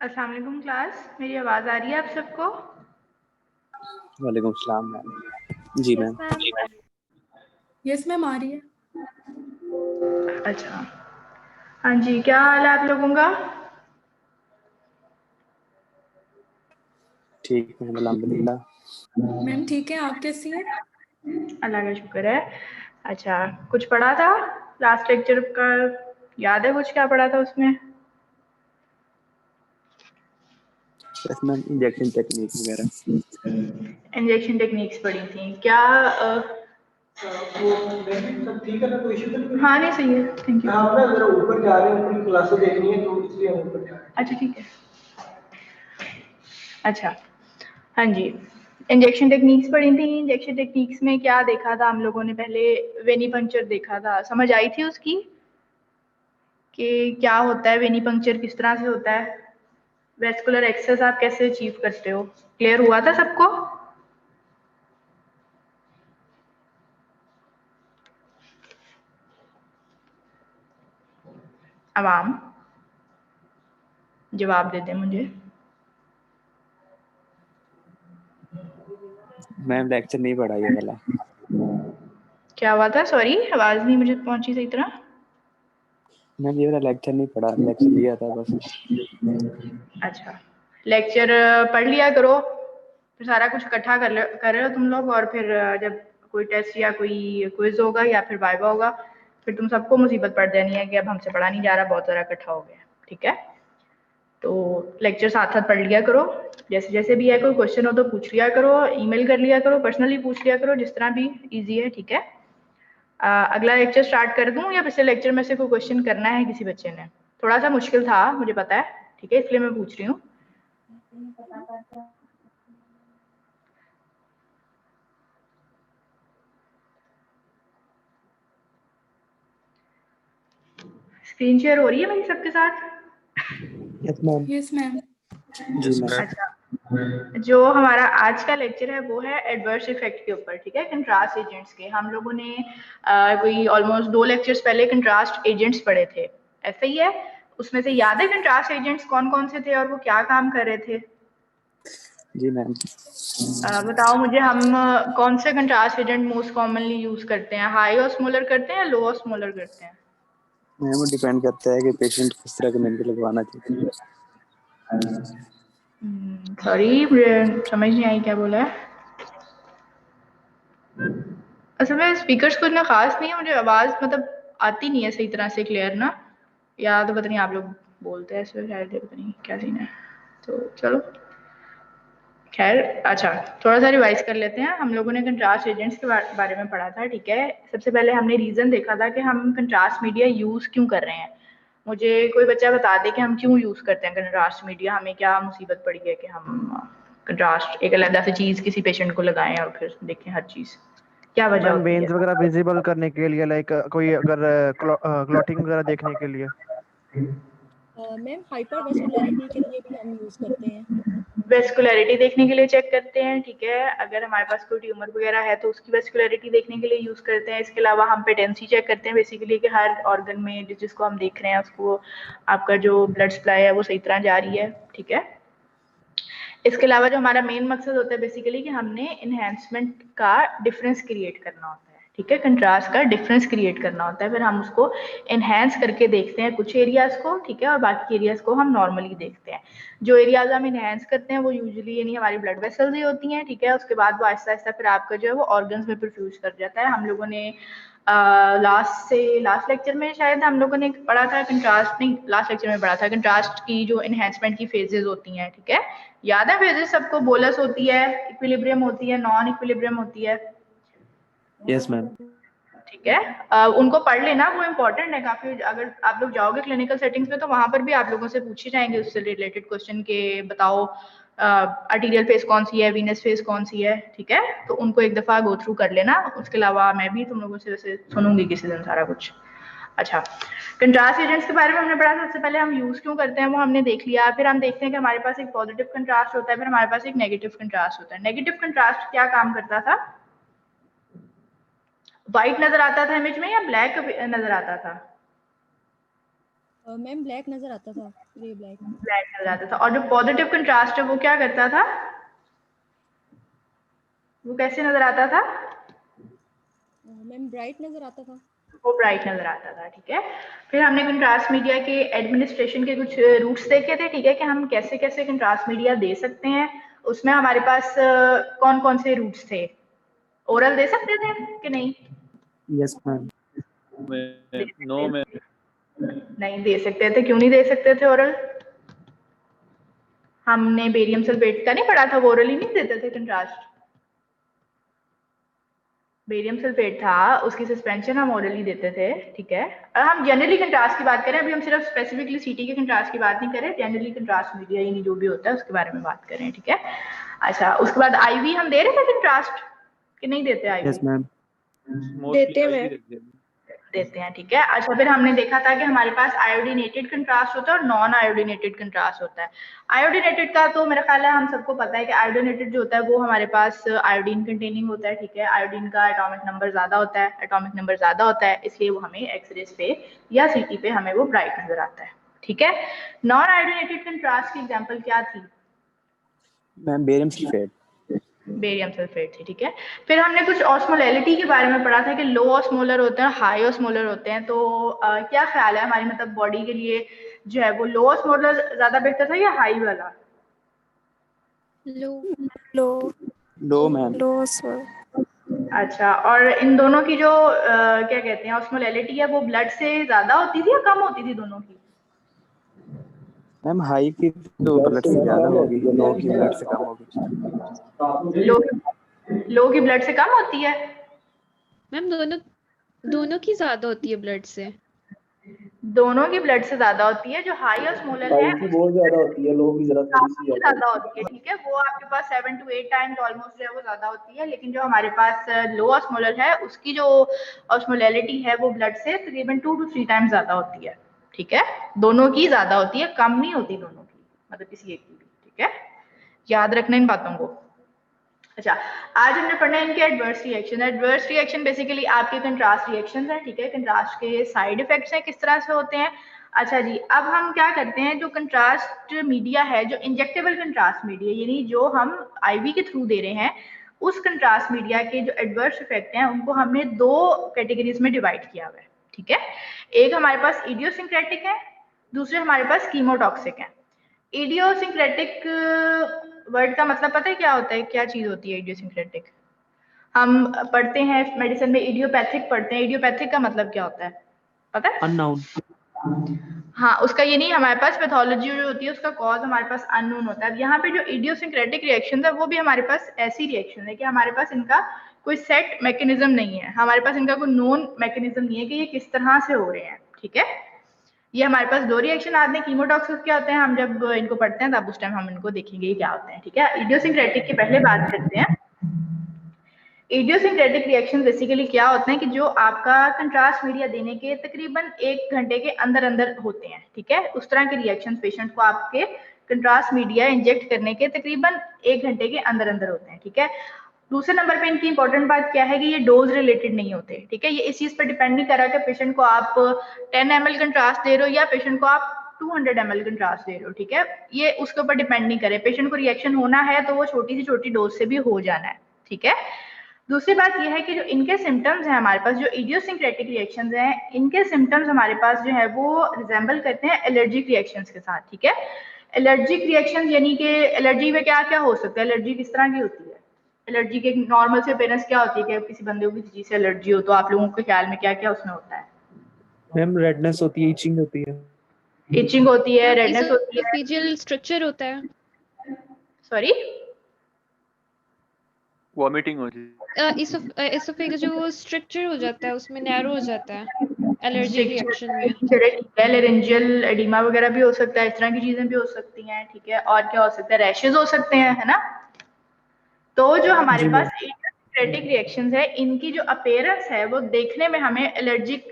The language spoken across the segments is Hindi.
अस्सलाम वालेकुम क्लास, मेरी आवाज़ आ रही है आप सबको? वालेकुम सलाम मैम। जी yes ma'am. Ma'am. Yes ma'am आ रही है। अच्छा, हाँ जी, क्या हाल है आप लोगों का? ठीक है अल्हम्दुलिल्लाह। मैम ठीक है, आप कैसी हैं? अल्लाह का शुक्र है। अच्छा, कुछ पढ़ा था लास्ट लेक्चर का? याद है कुछ क्या पढ़ा था उसमें? यस मैम, इंजेक्शन टेक्निक वगैरह। इंजेक्शन टेक्निक्स पढ़ी थी क्या? वो सब ठीक है ना, कोई इशू तो नहीं? हाँ नहीं, सही है, थैंक यू। हम ना जरा ऊपर जा रहे हैं, अपनी क्लासेस देखनी है तो इसलिए हम ऊपर जा रहे हैं। अच्छा ठीक है। अच्छा, हाँ जी, इंजेक्शन टेक्निक्स पढ़ी थी। इंजेक्शन टेक्निक्स में क्या देखा था हम लोगों ने? पहले वेनिपंक्चर देखा था, समझ आई थी उसकी कि क्या होता है वेनिपंक्चर, किस तरह से होता है, वेस्कुलर एक्सेस आप कैसे अचीव करते हो? क्लियर हुआ था सबको? आवाम जवाब दे दें मुझे। मैम लेक्चर नहीं पढ़ा ये वाला। क्या हुआ था? सॉरी, आवाज नहीं मुझे पहुंची सही तरह। मैम ये वाला लेक्चर नहीं पढ़ा, लेक्चर लिया था बस। अच्छा, लेक्चर पढ़ लिया करो, फिर सारा कुछ इकट्ठा कर रहे हो तुम लोग, और फिर जब कोई टेस्ट या कोई क्विज होगा या फिर वाइवा होगा, फिर तुम सबको मुसीबत पड़ जानी है कि अब हमसे पढ़ा नहीं जा रहा, बहुत सारा इकट्ठा हो गया। ठीक है, तो लेक्चर साथ साथ पढ़ लिया करो, जैसे जैसे भी है, कोई क्वेश्चन हो तो पूछ लिया करो, ईमेल कर लिया करो, पर्सनली पूछ लिया करो, जिस तरह भी इजी है। ठीक है, अगला लेक्चर स्टार्ट कर दूं या पिछले लेक्चर में से कोई क्वेश्चन करना है किसी बच्चे ने? थोड़ा सा मुश्किल था मुझे पता है, ठीक है, इसलिए मैं पूछ रही हूँ। स्क्रीन शेयर हो रही है मेरी सबके साथ? Yes ma'am. Yes ma'am. जी मैम। अच्छा, जो हमारा आज का लेक्चर है वो है एडवर्स इफेक्ट के ऊपर। ठीक है, कंट्रास्ट एजेंट्स के। हम लोगों ने कोई ऑलमोस्ट 2 लेक्चर्स पहले कंट्रास्ट एजेंट्स पढ़े थे, ऐसा ही है? उसमें से याद है कंट्रास्ट एजेंट्स कौन कौन से थे और वो क्या काम कर रहे थे? जी मैम। बताओ मुझे, हम कौन से contrast agent most commonly use करते हैं? हाई ऑस्मोलर करते हैं या लो ऑस्मोलर करते हैं? मैम वो डिपेंड करता है कि पेशेंट किस तरह का मेडिकल लगवाना चाहते हैं। सॉरी, मुझे समझ नहीं आई क्या बोला है। असल में स्पीकर्स को इतना खास नहीं है, मुझे आवाज़ मतलब आती नहीं है सही तरह से क्लियर ना, या तो पता नहीं आप लोग बोलते हैं इसमें, शायद ये पता नहीं क्या सीन है। तो चलो खैर, अच्छा, थोड़ा सा रिवाइज कर लेते हैं। हम लोगों ने कंट्रास्ट एजेंट्स के बारे में पढ़ा था। ठीक है, सबसे पहले हमने रीज़न देखा था कि हम कंट्रास्ट मीडिया यूज़ क्यों कर रहे हैं। मुझे कोई बच्चा बता दे कि हम क्यों यूज़ करते हैं कंट्रास्ट मीडिया, हमें क्या मुसीबत पड़ी है कि हम कंट्रास्ट एक अलग से चीज़ किसी पेशेंट को लगाएं और फिर देखें हर चीज़, क्या वजह मैम होती है? वेन्स वगैरह विजिबल करने के लिए, लाइक कोई अगर क्लॉटिंग वगैरह देखने के लिए। मैम हाइपरवेस्कुलरिटी के लिए भी हम यूज करते हैं। वेस्कुलरिटी देखने के लिए चेक करते हैं। ठीक है, अगर हमारे पास कोई ट्यूमर वगैरह है तो उसकी वेस्कुलरिटी देखने के लिए यूज़ करते हैं। इसके अलावा हम पेटेंसी चेक करते हैं बेसिकली कि हर ऑर्गन में जिसको हम देख रहे हैं उसको आपका जो ब्लड सप्लाई है वो सही तरह जा रही है। ठीक है, इसके अलावा जो हमारा मेन मकसद होता है बेसिकली कि हमने इन्हेंसमेंट का डिफरेंस क्रिएट करना होता है। ठीक है, कंट्रास्ट का डिफरेंस क्रिएट करना होता है, फिर हम उसको इन्हेंस करके देखते हैं कुछ एरियाज को। ठीक है, और बाकी एरियाज को हम नॉर्मली देखते हैं। जो एरियाज हम इन्हेंस करते हैं वो यूजुअली यानी हमारी ब्लड वेसल्स ही होती हैं। ठीक है, उसके बाद वो आहिस्ता आहिस्ता फिर आपका जो है वो ऑर्गन्स में परफ्यूज कर जाता है। हम लोगों ने लास्ट लेक्चर में शायद हम लोगों ने पढ़ा था कंट्रास्ट, नहीं लास्ट लेक्चर में पढ़ा था कंट्रास्ट की जो इन्हेंसमेंट की फेजेस होती हैं। ठीक है, याद है फेजेस सबको? बोलस होती है, इक्विलिब्रियम होती है, नॉन इक्विलिब्रियम होती है। Yes ma'am. ठीक है, उनको पढ़ लेना, वो इम्पोर्टेंट है काफी। अगर आप लोग जाओगे क्लिनिकल सेटिंग्स में तो वहां पर भी आप लोगों से पूछे जाएंगे उससे रिलेटेड क्वेश्चन के, बताओ आर्टीरियल फेस कौन सी है, वीनस फेस कौन सी है। ठीक है, तो उनको एक दफा गो थ्रू कर लेना। उसके अलावा मैं भी तुम लोगों से वैसे सुनूंगी किसी दिन सारा कुछ। अच्छा, कंट्रास्ट एजेंट्स के बारे में हमने पढ़ा। सबसे पहले हम यूज क्यों करते हैं वो हमने देख लिया। फिर हम देखते हैं कि हमारे पास एक पॉजिटिव कंट्रास्ट होता है, फिर हमारे पास एक नेगेटिव कंट्रास्ट होता है। नेगेटिव कंट्रास्ट क्या काम करता था? व्हाइट नजर आता था इमेज में या ब्लैक नजर आता था? मैम ब्लैक नजर आता था, ग्रे ब्लैक। ब्लैक नजर आता था। और जो पॉजिटिव कंट्रास्ट है वो क्या करता था, वो कैसे नजर आता था? मैम ब्राइट नजर आता था। वो ब्राइट नजर आता था। ठीक है, फिर हमने कंट्रास्ट मीडिया के एडमिनिस्ट्रेशन के कुछ रूट्स देखे थे। ठीक है, कि हम कैसे कैसे कंट्रास्ट मीडिया दे सकते हैं। उसमें हमारे पास कौन कौन से रूट्स थे? ओरल दे सकते थे कि नहीं? Yes ma'am. नो में नहीं दे सकते थे। क्यों नहीं दे सकते थे ओरल? हमने बेरियम सल्फेट का नहीं पढ़ा था, वो ओरल ही नहीं देते थे कंट्रास्ट। बेरियम सल्फेट था, उसकी सस्पेंशन हम ओरली देते थे। ठीक है, और हम जनरली कंट्रास्ट की बात करें, अभी हम सिर्फ स्पेसिफिकली सीटी के कंट्रास्ट की बात नहीं करें, जनरली कंट्रास्ट मीडिया यानी जो भी होता है उसके बारे में बात करें। ठीक है, अच्छा उसके बाद आईवी हम दे रहे थे कंट्रास्ट कि नहीं देते? IV yes ma'am. देते हैं देते हैं। ठीक है, अच्छा फिर हमने देखा था कि हमारे पास आयोडीनेटेड कंट्रास्ट होता है और नॉन आयोडीनेटेड कंट्रास्ट होता है। आयोडीनेटेड का तो मेरा ख्याल है हम सबको पता है कि आयोडीनेटेड जो होता है वो हमारे पास आयोडीन कंटेनिंग होता है। ठीक है, आयोडीन का एटॉमिक नंबर ज्यादा होता है, एटॉमिक नंबर ज्यादा होता है, इसलिए वो हमें एक्सरेज पे या सीटी पे हमें वो ब्राइट नजर आता है। ठीक है, नॉन आयोडीनेटेड कंट्रास्ट की एग्जाम्पल क्या थी? Ma'am barium sulphate. Barium sulphate थी। ठीक है, फिर हमने कुछ ऑस्मोलैलिटी के बारे में पढ़ा था कि लो ऑस्मोलर होते हैं, हाई ऑस्मोलर होते हैं। तो क्या ख्याल है हमारी मतलब बॉडी के लिए जो है वो लो ऑस्मोलर ज्यादा बेहतर था या हाई वाला? लो लो लो मैम। लो अच्छा, और इन दोनों की जो क्या कहते हैं ऑस्मोलैलिटी है वो ब्लड से ज्यादा होती थी या कम होती थी दोनों की? मैम हाई की तो ब्लड से ज्यादा होगी, लो की ब्लड से कम होगी। लो की ब्लड से कम होती है। मैम दोनों की ज्यादा होती है ब्लड से। दोनों की ब्लड से ज्यादा होती है। जो हाई ऑस्मोलर है की बहुत ज्यादा होती है, लो की जरा थोड़ी सी ज्यादा ज्यादा होती है। ठीक है, वो आपके पास 7 to 8 टाइम्स ऑलमोस्ट जो है वो ज्यादा होती है। लेकिन जो हमारे पास लो ऑस्मोलर है उसकी जो ऑस्मोलैलिटी है वो ब्लड से तकरीबन 2 to 3 टाइम्स ज्यादा होती है। ठीक है, दोनों की ज्यादा होती है, कम नहीं होती दोनों की, मतलब किसी एक की भी। ठीक है, याद रखना इन बातों को। अच्छा, आज हमने पढ़ना है इनके adverse reaction. Adverse reaction basically आपके कंट्रास्ट रिएक्शंस हैं। ठीक है, कंट्रास्ट के साइड इफेक्ट्स हैं किस तरह से होते हैं। अच्छा जी, अब हम क्या करते हैं, जो कंट्रास्ट मीडिया है, जो इंजेक्टेबल कंट्रास्ट मीडिया यानी जो हम आईवी के थ्रू दे रहे हैं, उस कंट्रास्ट मीडिया के जो एडवर्स इफेक्ट हैं उनको हमने दो कैटेगरीज में डिवाइड किया हुआ है। ठीक है, एक हमारे पास इडियोसिंक्रेटिक है, दूसरे हमारे पास कीमोटॉक्सिक है। इडियोसिंक्रेटिक वर्ड का मतलब पता है क्या होता है, क्या चीज होती है इडियोसिंक्रेटिक? हम पढ़ते हैं मेडिसिन में इडियोपैथिक पढ़ते हैं, इडियोपैथिक का मतलब क्या होता है पता है? अननाउन। हाँ, उसका ये नहीं, हमारे पास पैथोलॉजी जो होती है उसका कॉज हमारे पास अननोन होता है। यहाँ पे जो इडियोसिंक्रेटिक रिएक्शन है वो भी हमारे पास ऐसी रिएक्शन है कि हमारे पास इनका कोई सेट मैकेनिज्म नहीं है, हमारे पास इनका कोई नोन मैकेनिज्म नहीं है कि ये किस तरह से हो रहे हैं। ठीक है, ये हमारे पास दो रिएक्शन आते हैं। कीमोटॉक्सिक क्या होते हैं, हम जब इनको पढ़ते हैं तब उस टाइम हम इनको देखेंगे क्या होते हैं। ठीक है, इडियोसिंक्रेटिक की पहले बात करते हैं। इडियोसिंक्रेटिक रिएक्शन बेसिकली क्या होते हैं कि जो आपका कंट्रास्ट मीडिया देने के तकरीबन 1 घंटे के अंदर अंदर होते हैं। ठीक है, उस तरह के रिएक्शन पेशेंट को आपके कंट्रास्ट मीडिया इंजेक्ट करने के तकरीबन 1 घंटे के अंदर अंदर होते हैं। ठीक है, दूसरे नंबर पे इनकी इंपॉर्टेंट बात क्या है कि ये डोज रिलेटेड नहीं होते। ठीक है, ये इस चीज पर डिपेंड नहीं कर रहा कि पेशेंट को आप 10 ml कंट्रास्ट दे रहे हो या पेशेंट को आप 200 ml कंट्रास्ट दे रहे हो। ठीक है, ये उसके ऊपर डिपेंड नहीं करे, पेशेंट को रिएक्शन होना है तो वो छोटी से छोटी डोज से भी हो जाना है। ठीक है, दूसरी बात यह है कि जो इनके सिम्टम्स हैं हमारे पास, जो इडियोसिंक्रेटिक रिएक्शंस हैं, इनके सिम्टम्स हमारे पास जो है वो रिजेंबल करते हैं एलर्जिक रिएक्शंस के साथ। ठीक है, एलर्जिक रिएक्शन यानी कि एलर्जी में क्या क्या हो सकता है, एलर्जी किस तरह की होती है? एलर्जी के नॉर्मल से अपेयरेंस क्या होती है कि किसी बंदे को किसी चीज से एलर्जी हो तो आप लोगों के ख्याल में क्या क्या उसमें होता है? मैम रेडनेस होती है, इचिंग होती है। इचिंग होती है, रेडनेस होती है, एसोफेजियल स्ट्रक्चर होता है। सॉरी वॉमिटिंग हो जाती एसोफेगस जो स्ट्रक्चर हो जाता है उसमें नैरो हो जाता है एलर्जिक रिएक्शन में। लेरेंजियल एडिमा वगैरह भी हो सकता है, इस तरह की चीजें भी हो सकती हैं। ठीक है, और क्या हो सकता है, रैशेज हो सकते हैं, है ना। तो जो हमारे पास इडियोसिंक्रेटिक रिएक्शंस है इनकी जो अपीयरेंस है वो देखने में हमें एलर्जिक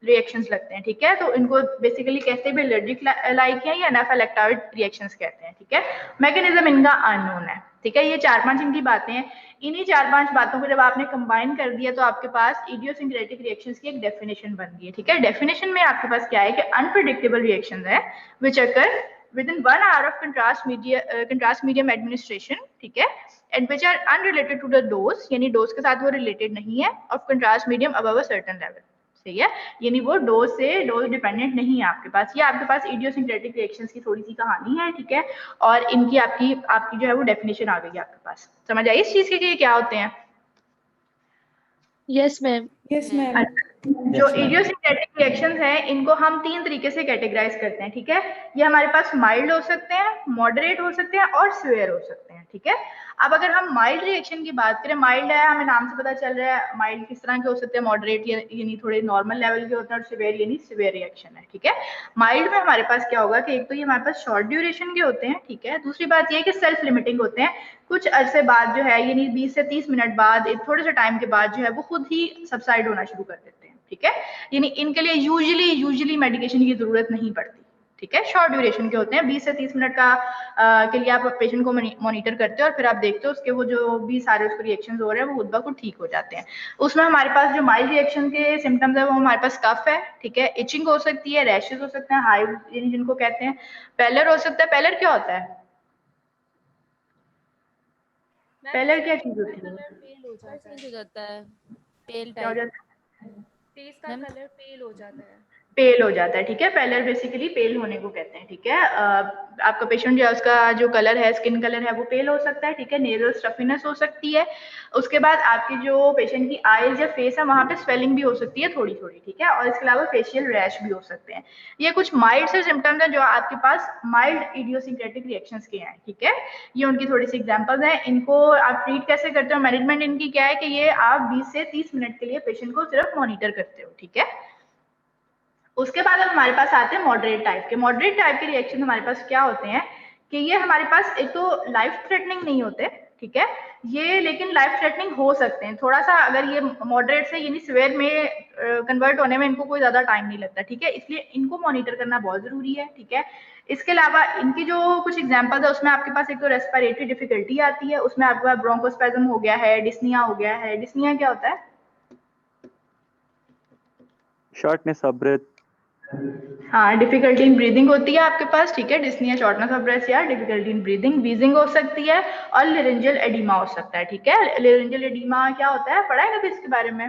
रिएक्शंस लगते हैं, ठीक है। तो इनको बेसिकली कहते हैं एलर्जिक लाइक है या एनाफिलैक्टॉइड रिएक्शंस कहते हैं, ठीक है। मैकेनिज्म इनका अननोन है, ठीक है। ये 4-5 इनकी बातें हैं। इन्हीं 4-5 बातों को जब आपने कंबाइन कर दिया तो आपके पास इडियोसिंक्रेटिक रिएक्शंस की एक डेफिनेशन बन गई है, ठीक है। डेफिनेशन में आपके पास क्या है कि अनप्रेडिक्टेबल रिएक्शंस है which occur within 1 hour of contrast medium administration, ठीक है, and which are unrelated to the dose, यानी डोज के साथ वो रिलेटेड नहीं है, of contrast medium above a certain level, सही है। यानी वो डोज डिपेंडेंट नहीं है आपके पास। ये आपके पास इडियोसिंक्रेटिक रिएक्शंस की थोड़ी सी कहानी है, ठीक है। और इनकी आपकी जो है वो डेफिनेशन आ गई है आपके पास। समझ आई इस चीज की कि ये क्या होते हैं? Yes ma'am. Yes ma'am. जो इडियोसिंक्रेटिक रिएक्शंस हैं इनको हम 3 तरीके से कैटेगराइज करते हैं, ठीक है। ये हमारे पास माइल्ड हो सकते हैं, मॉडरेट हो सकते हैं और सिवियर हो सकते हैं, ठीक है। अब अगर हम माइल्ड रिएक्शन की बात करें, माइल्ड है हमें नाम से पता चल रहा है, माइल्ड किस तरह के हो सकते हैं, मॉडरेट यानी थोड़े नॉर्मल लेवल के होते हैं, और सिवियर यानी सिवियर रिएक्शन है, ठीक है। माइल्ड में हमारे पास क्या होगा कि एक तो ये हमारे पास शॉर्ट ड्यूरेशन के होते हैं, ठीक है। दूसरी बात ये है कि सेल्फ लिमिटिंग होते हैं, कुछ अरसे बाद जो है यानी 20 से 30 मिनट बाद, एक थोड़े से टाइम के बाद जो है वो खुद ही सबसाइड होना शुरू कर देते हैं, ठीक है। यानी इनके लिए यूजुअली मेडिकेशन की जरूरत नहीं पड़ती, ठीक है। शॉर्ट ड्यूरेशन के होते हैं, 20 से 30 मिनट का के लिए आप पेशेंट को मॉनिटर करते हो और फिर आप देखते हो उसके वो जो भी सारे उसके रिएक्शंस हो रहे हैं वो खुद ब खुद ठीक हो जाते हैं। उसमें हमारे पास जो माइल्ड रिएक्शन के सिम्टम्स है वो हमारे पास कफ है, ठीक है, इचिंग हो सकती है, रैशेस हो सकते हैं, हाइव जिनको कहते हैं, पेलर हो सकता है। पेलर क्या होता है? पेलर क्या चीज होती है? पेल हो जाता है, हो जाता है, पेल क्या हो टाइप, जाता है? फेस का कलर पेल हो जाता है। पेल हो जाता है, ठीक है। पेलर बेसिकली पेल होने को कहते हैं, ठीक है। आपका पेशेंट जो है उसका जो कलर है, स्किन कलर है वो पेल हो सकता है, ठीक है। नेजल स्टफीनेस हो सकती है। उसके बाद आपकी जो पेशेंट की आईज या फेस है वहां पे स्वेलिंग भी हो सकती है थोड़ी थोड़ी, ठीक है। और इसके अलावा फेशियल रैश भी हो सकते हैं। ये कुछ माइल्ड से सिम्टम्स हैं जो आपके पास माइल्ड इडियोसिंक्रेटिक रिएक्शंस के हैं, ठीक है। ये उनकी थोड़ी सी एग्जांपल्स हैं। इनको आप ट्रीट कैसे करते हो? मैनेजमेंट इनकी क्या है कि ये आप 20 से 30 मिनट के लिए पेशेंट को सिर्फ मॉनिटर करते हो, ठीक है। उसके बाद अब हमारे पास आते हैं मॉडरेट टाइप के। मॉडरेट टाइप के रिएक्शन हमारे पास क्या होते हैं कि ये हमारे पास एक तो लाइफ थ्रेटनिंग नहीं होते, ठीक है, ये लेकिन लाइफ थ्रेटनिंग हो सकते हैं थोड़ा सा। अगर ये मॉडरेट से यानी सिवियर में कन्वर्ट होने में इनको कोई ज्यादा टाइम नहीं लगता, ठीक है, इसलिए इनको मॉनिटर करना बहुत जरूरी है, ठीक है। इसके अलावा इनकी जो कुछ एग्जांपल्स है उसमें आपके पास एक तो रेस्पिरेटरी डिफिकल्टी आती है, उसमें आपके पास ब्रोंकोस्पैज्म हो गया है, डिस्निया हो गया है। डिस्निया क्या होता है? Shortness of breath. हाँ, डिफिकल्टी इन ब्रीदिंग होती है आपके पास, ठीक है। डिस्निया, शॉर्टनेस ऑफ ब्रेथ या डिफिकल्टी इन ब्रीदिंग, वीजिंग हो सकती है और लेरिंजियल एडिमा हो सकता है, ठीक है। लेरिंजियल एडिमा क्या होता है, पढ़ा है कभी इसके बारे में?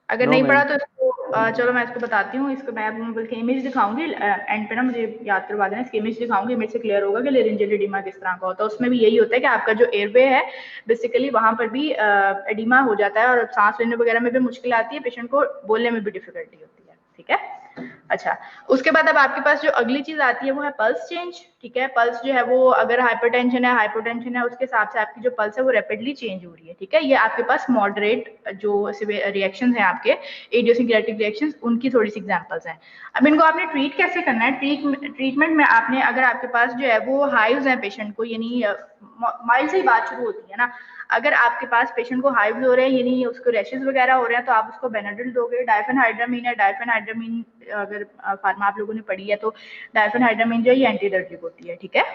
अगर नहीं पढ़ा तो इसको चलो मैं इसको बताती हूँ। इसको मैं आपको बल्कि इमेज दिखाऊंगी एंड पे ना, मुझे याद करवा देना। इसकी इमेज दिखाऊंगी, इमेज से क्लियर होगा कि लेरिंजियल एडिमा किस तरह का होता है। उसमें भी यही होता है कि आपका जो एयरवे है बेसिकली वहां पर भी एडिमा हो जाता है और सांस लेने वगैरह में भी मुश्किल आती है, पेशेंट को बोलने में भी डिफिकल्टी होती है, ठीक है। अच्छा, उसके बाद अब आपके पास जो अगली चीज आती है वो है पल्स चेंज, ठीक है। पल्स जो है वो अगर हाइपरटेंशन है, हाइपोटेंशन है, उसके हिसाब से आपकी जो पल्स है वो रैपिडली चेंज हो रही है, ठीक है। ये आपके पास मॉडरेट जो रिएक्शंस हैं आपके इडियोसिंक्रेटिक रिएक्शंस, उनकी थोड़ी सी एग्जांपल्स हैं। अब इनको आपने ट्रीट कैसे करना है? ट्रीटमेंट में आपने, अगर आपके पास जो है वो हाइव्स हैं पेशेंट को, यानी माइल्ड से ही बात शुरू होती है ना, अगर आपके पास पेशेंट को हाइव्स हो रहे हैं यानी उसको रैशेस वगैरह हो रहे हैं तो आप उसको बेनाड्रिल दोगे। डाइफेनहाइड्रामीन है, डाइफेनहाइड्रामीन अगर फार्मा आप लोगों ने पढ़ी है तो डाइफेनहाइड्रामीन जो है ये एंटीएलर्जिक होती है, ठीक है।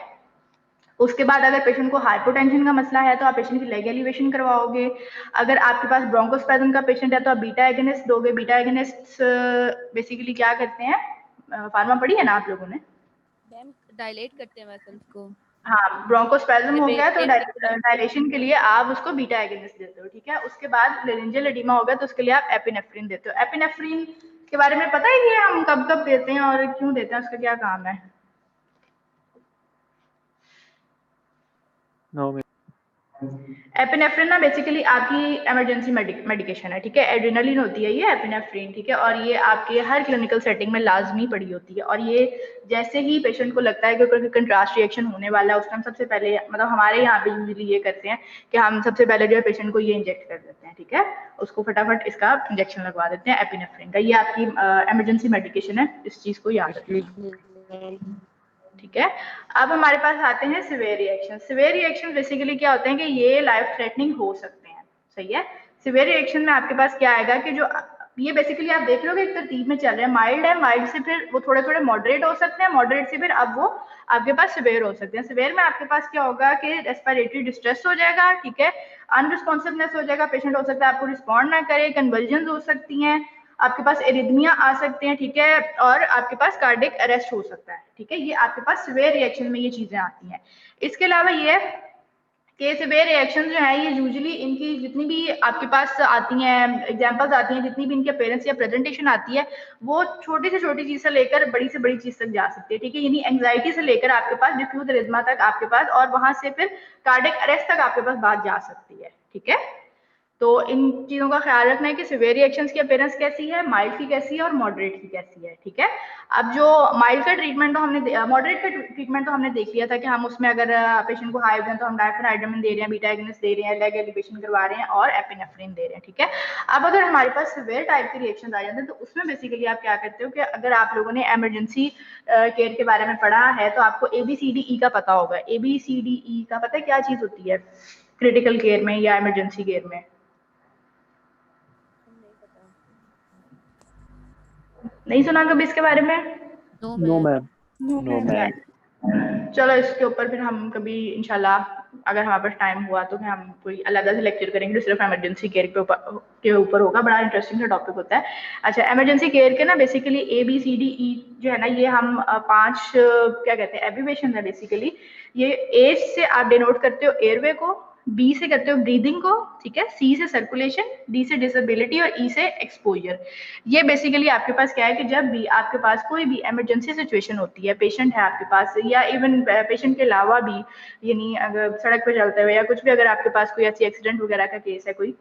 उसके बाद अगर पेशेंट को हाइपोटेंशन का मसला है तो आप पेशेंट की लेग एलिवेशन करवाओगे। अगर आपके पास ब्रोंकोस्पैज्म का पेशेंट है तो आप बीटा एगोनिस्ट दोगे। बीटा एगोनिस्ट बेसिकली क्या करते हैं, फार्मा पढ़ी है ना आप लोगों ने? मैम डायलेट करते हैं वेसल्स को। हाँ, ब्रोंकोस्पैज्म हो गया तो डायलेशन के लिए आप उसको बीटा एगोनिस्ट देते हो, ठीक है। उसके बाद लेरिंजियल एडिमा हो गया तो उसके लिए आप एपिनेफ्रिन देते हो। एपिनेफ्रिन के बारे में पता है कि हम कब कब देते हैं और क्यों देते हैं, उसका क्या काम है? एपिनेफ्रिन ना बेसिकली आपकी इमरजेंसी मेडिकेशन है, ठीक है। एड्रेनालिन होती है ये एपिनेफ्रिन, ठीक है। और ये आपके हर क्लिनिकल सेटिंग में लाजमी पड़ी होती है। और ये जैसे ही पेशेंट को लगता है कि कंट्रास्ट रिएक्शन होने वाला है उस टाइम सबसे पहले, मतलब हमारे यहाँ पे यूजुअली ये करते हैं कि हम सबसे पहले जो है पेशेंट को ये इंजेक्ट कर देते हैं, ठीक है। उसको फटाफट इसका इंजेक्शन लगवा देते हैं एपिनेफ्रिन का। ये आपकी इमरजेंसी मेडिकेशन है, इस चीज को याद रखिए, ठीक है। अब हमारे पास आते हैं severe reaction. Severe reaction basically क्या होते हैं कि ये लाइफ थ्रेटनिंग हो सकते हैं, सही है। सिवियर रिएक्शन में आपके पास क्या आएगा कि जो ये बेसिकली आप देख लो कि एक तरतीब में चल रहे हैं, माइल्ड है, माइल्ड से फिर वो थोड़े थोड़े मॉडरेट हो सकते हैं, मॉडरेट से फिर अब वो आपके पास सिवियर हो सकते हैं। सिवियर में आपके पास क्या होगा कि रेस्पिरेटरी डिस्ट्रेस हो जाएगा, ठीक है, अनरिस्पॉन्सिवनेस हो जाएगा, पेशेंट हो सकता है आपको रिस्पॉन्ड ना करे, कन्वर्जन हो सकती हैं, आपके पास एरिथमिया आ सकते हैं, ठीक है, और आपके पास कार्डियक अरेस्ट हो सकता है, ठीक है। ये आपके पास सिवियर रिएक्शन में ये चीजें आती हैं। इसके अलावा ये कि सिवियर रिएक्शन जो है ये यूजुअली इनकी जितनी भी आपके पास आती हैं एग्जांपल्स आती हैं, जितनी भी इनके अपीयरेंस या प्रेजेंटेशन आती है, वो छोटी से छोटी चीज से लेकर बड़ी से बड़ी चीज तक जा सकती है, ठीक है। यानी एंग्जाइटी से लेकर आपके पास डिफ्यूज एरिथमा तक आपके पास, और वहां से फिर कार्डियक अरेस्ट तक आपके पास बात जा सकती है, ठीक है। तो इन चीजों का ख्याल रखना है कि सिवियर रिएक्शंस की अपीयरेंस कैसी है, माइल्ड की कैसी है और मॉडरेट की कैसी है, ठीक है। अब जो माइल्ड का ट्रीटमेंट तो हमने, मॉडरेट का ट्रीटमेंट तो हमने देख लिया था कि हम उसमें अगर पेशेंट को हाई हैं तो हम डायफेनाइड्रामिन दे रहे हैं, बीटा एगोनिस्ट दे रहे हैं, लेग एलिवेशन करवा रहे हैं और एपिनेफ्रिन दे रहे हैं, ठीक है। अब अगर हमारे पास सिवियर टाइप के रिएक्शन आ जाते हैं तो उसमें बेसिकली आप क्या करते हो कि अगर आप लोगों ने इमरजेंसी केयर के बारे में पढ़ा है तो आपको ABCDE का पता होगा। ABCDE का पता है क्या चीज होती है क्रिटिकल केयर में या इमरजेंसी केयर में? नहीं सुना कभी इसके बारे में? No ma'am. No ma'am. चलो इसके ऊपर फिर हम कभी इंशाल्लाह अगर हमारे पास टाइम हुआ तो फिर हम कोई अलग से लेक्चर करेंगे जो सिर्फ इमरजेंसी केयर के ऊपर होगा। बड़ा इंटरेस्टिंग सा टॉपिक होता है। अच्छा, इमरजेंसी केयर के ना बेसिकली ABCDE जो है ना, ये हम 5 क्या कहते हैं एब्रिविएशन है बेसिकली। ये A से आप डिनोट करते हो एयरवे को, B से करते हो ब्रीदिंग को, ठीक है, C से सर्कुलेशन, D से डिसेबिलिटी और E से एक्सपोजर। ये बेसिकली आपके पास क्या है कि जब भी आपके पास कोई भी इमरजेंसी सिचुएशन होती है, पेशेंट है आपके पास या इवन पेशेंट के अलावा भी, यानी अगर सड़क पे चलते हुए या कुछ भी अगर आपके पास कोई ऐसी एक्सीडेंट वगैरह का केस है, कोई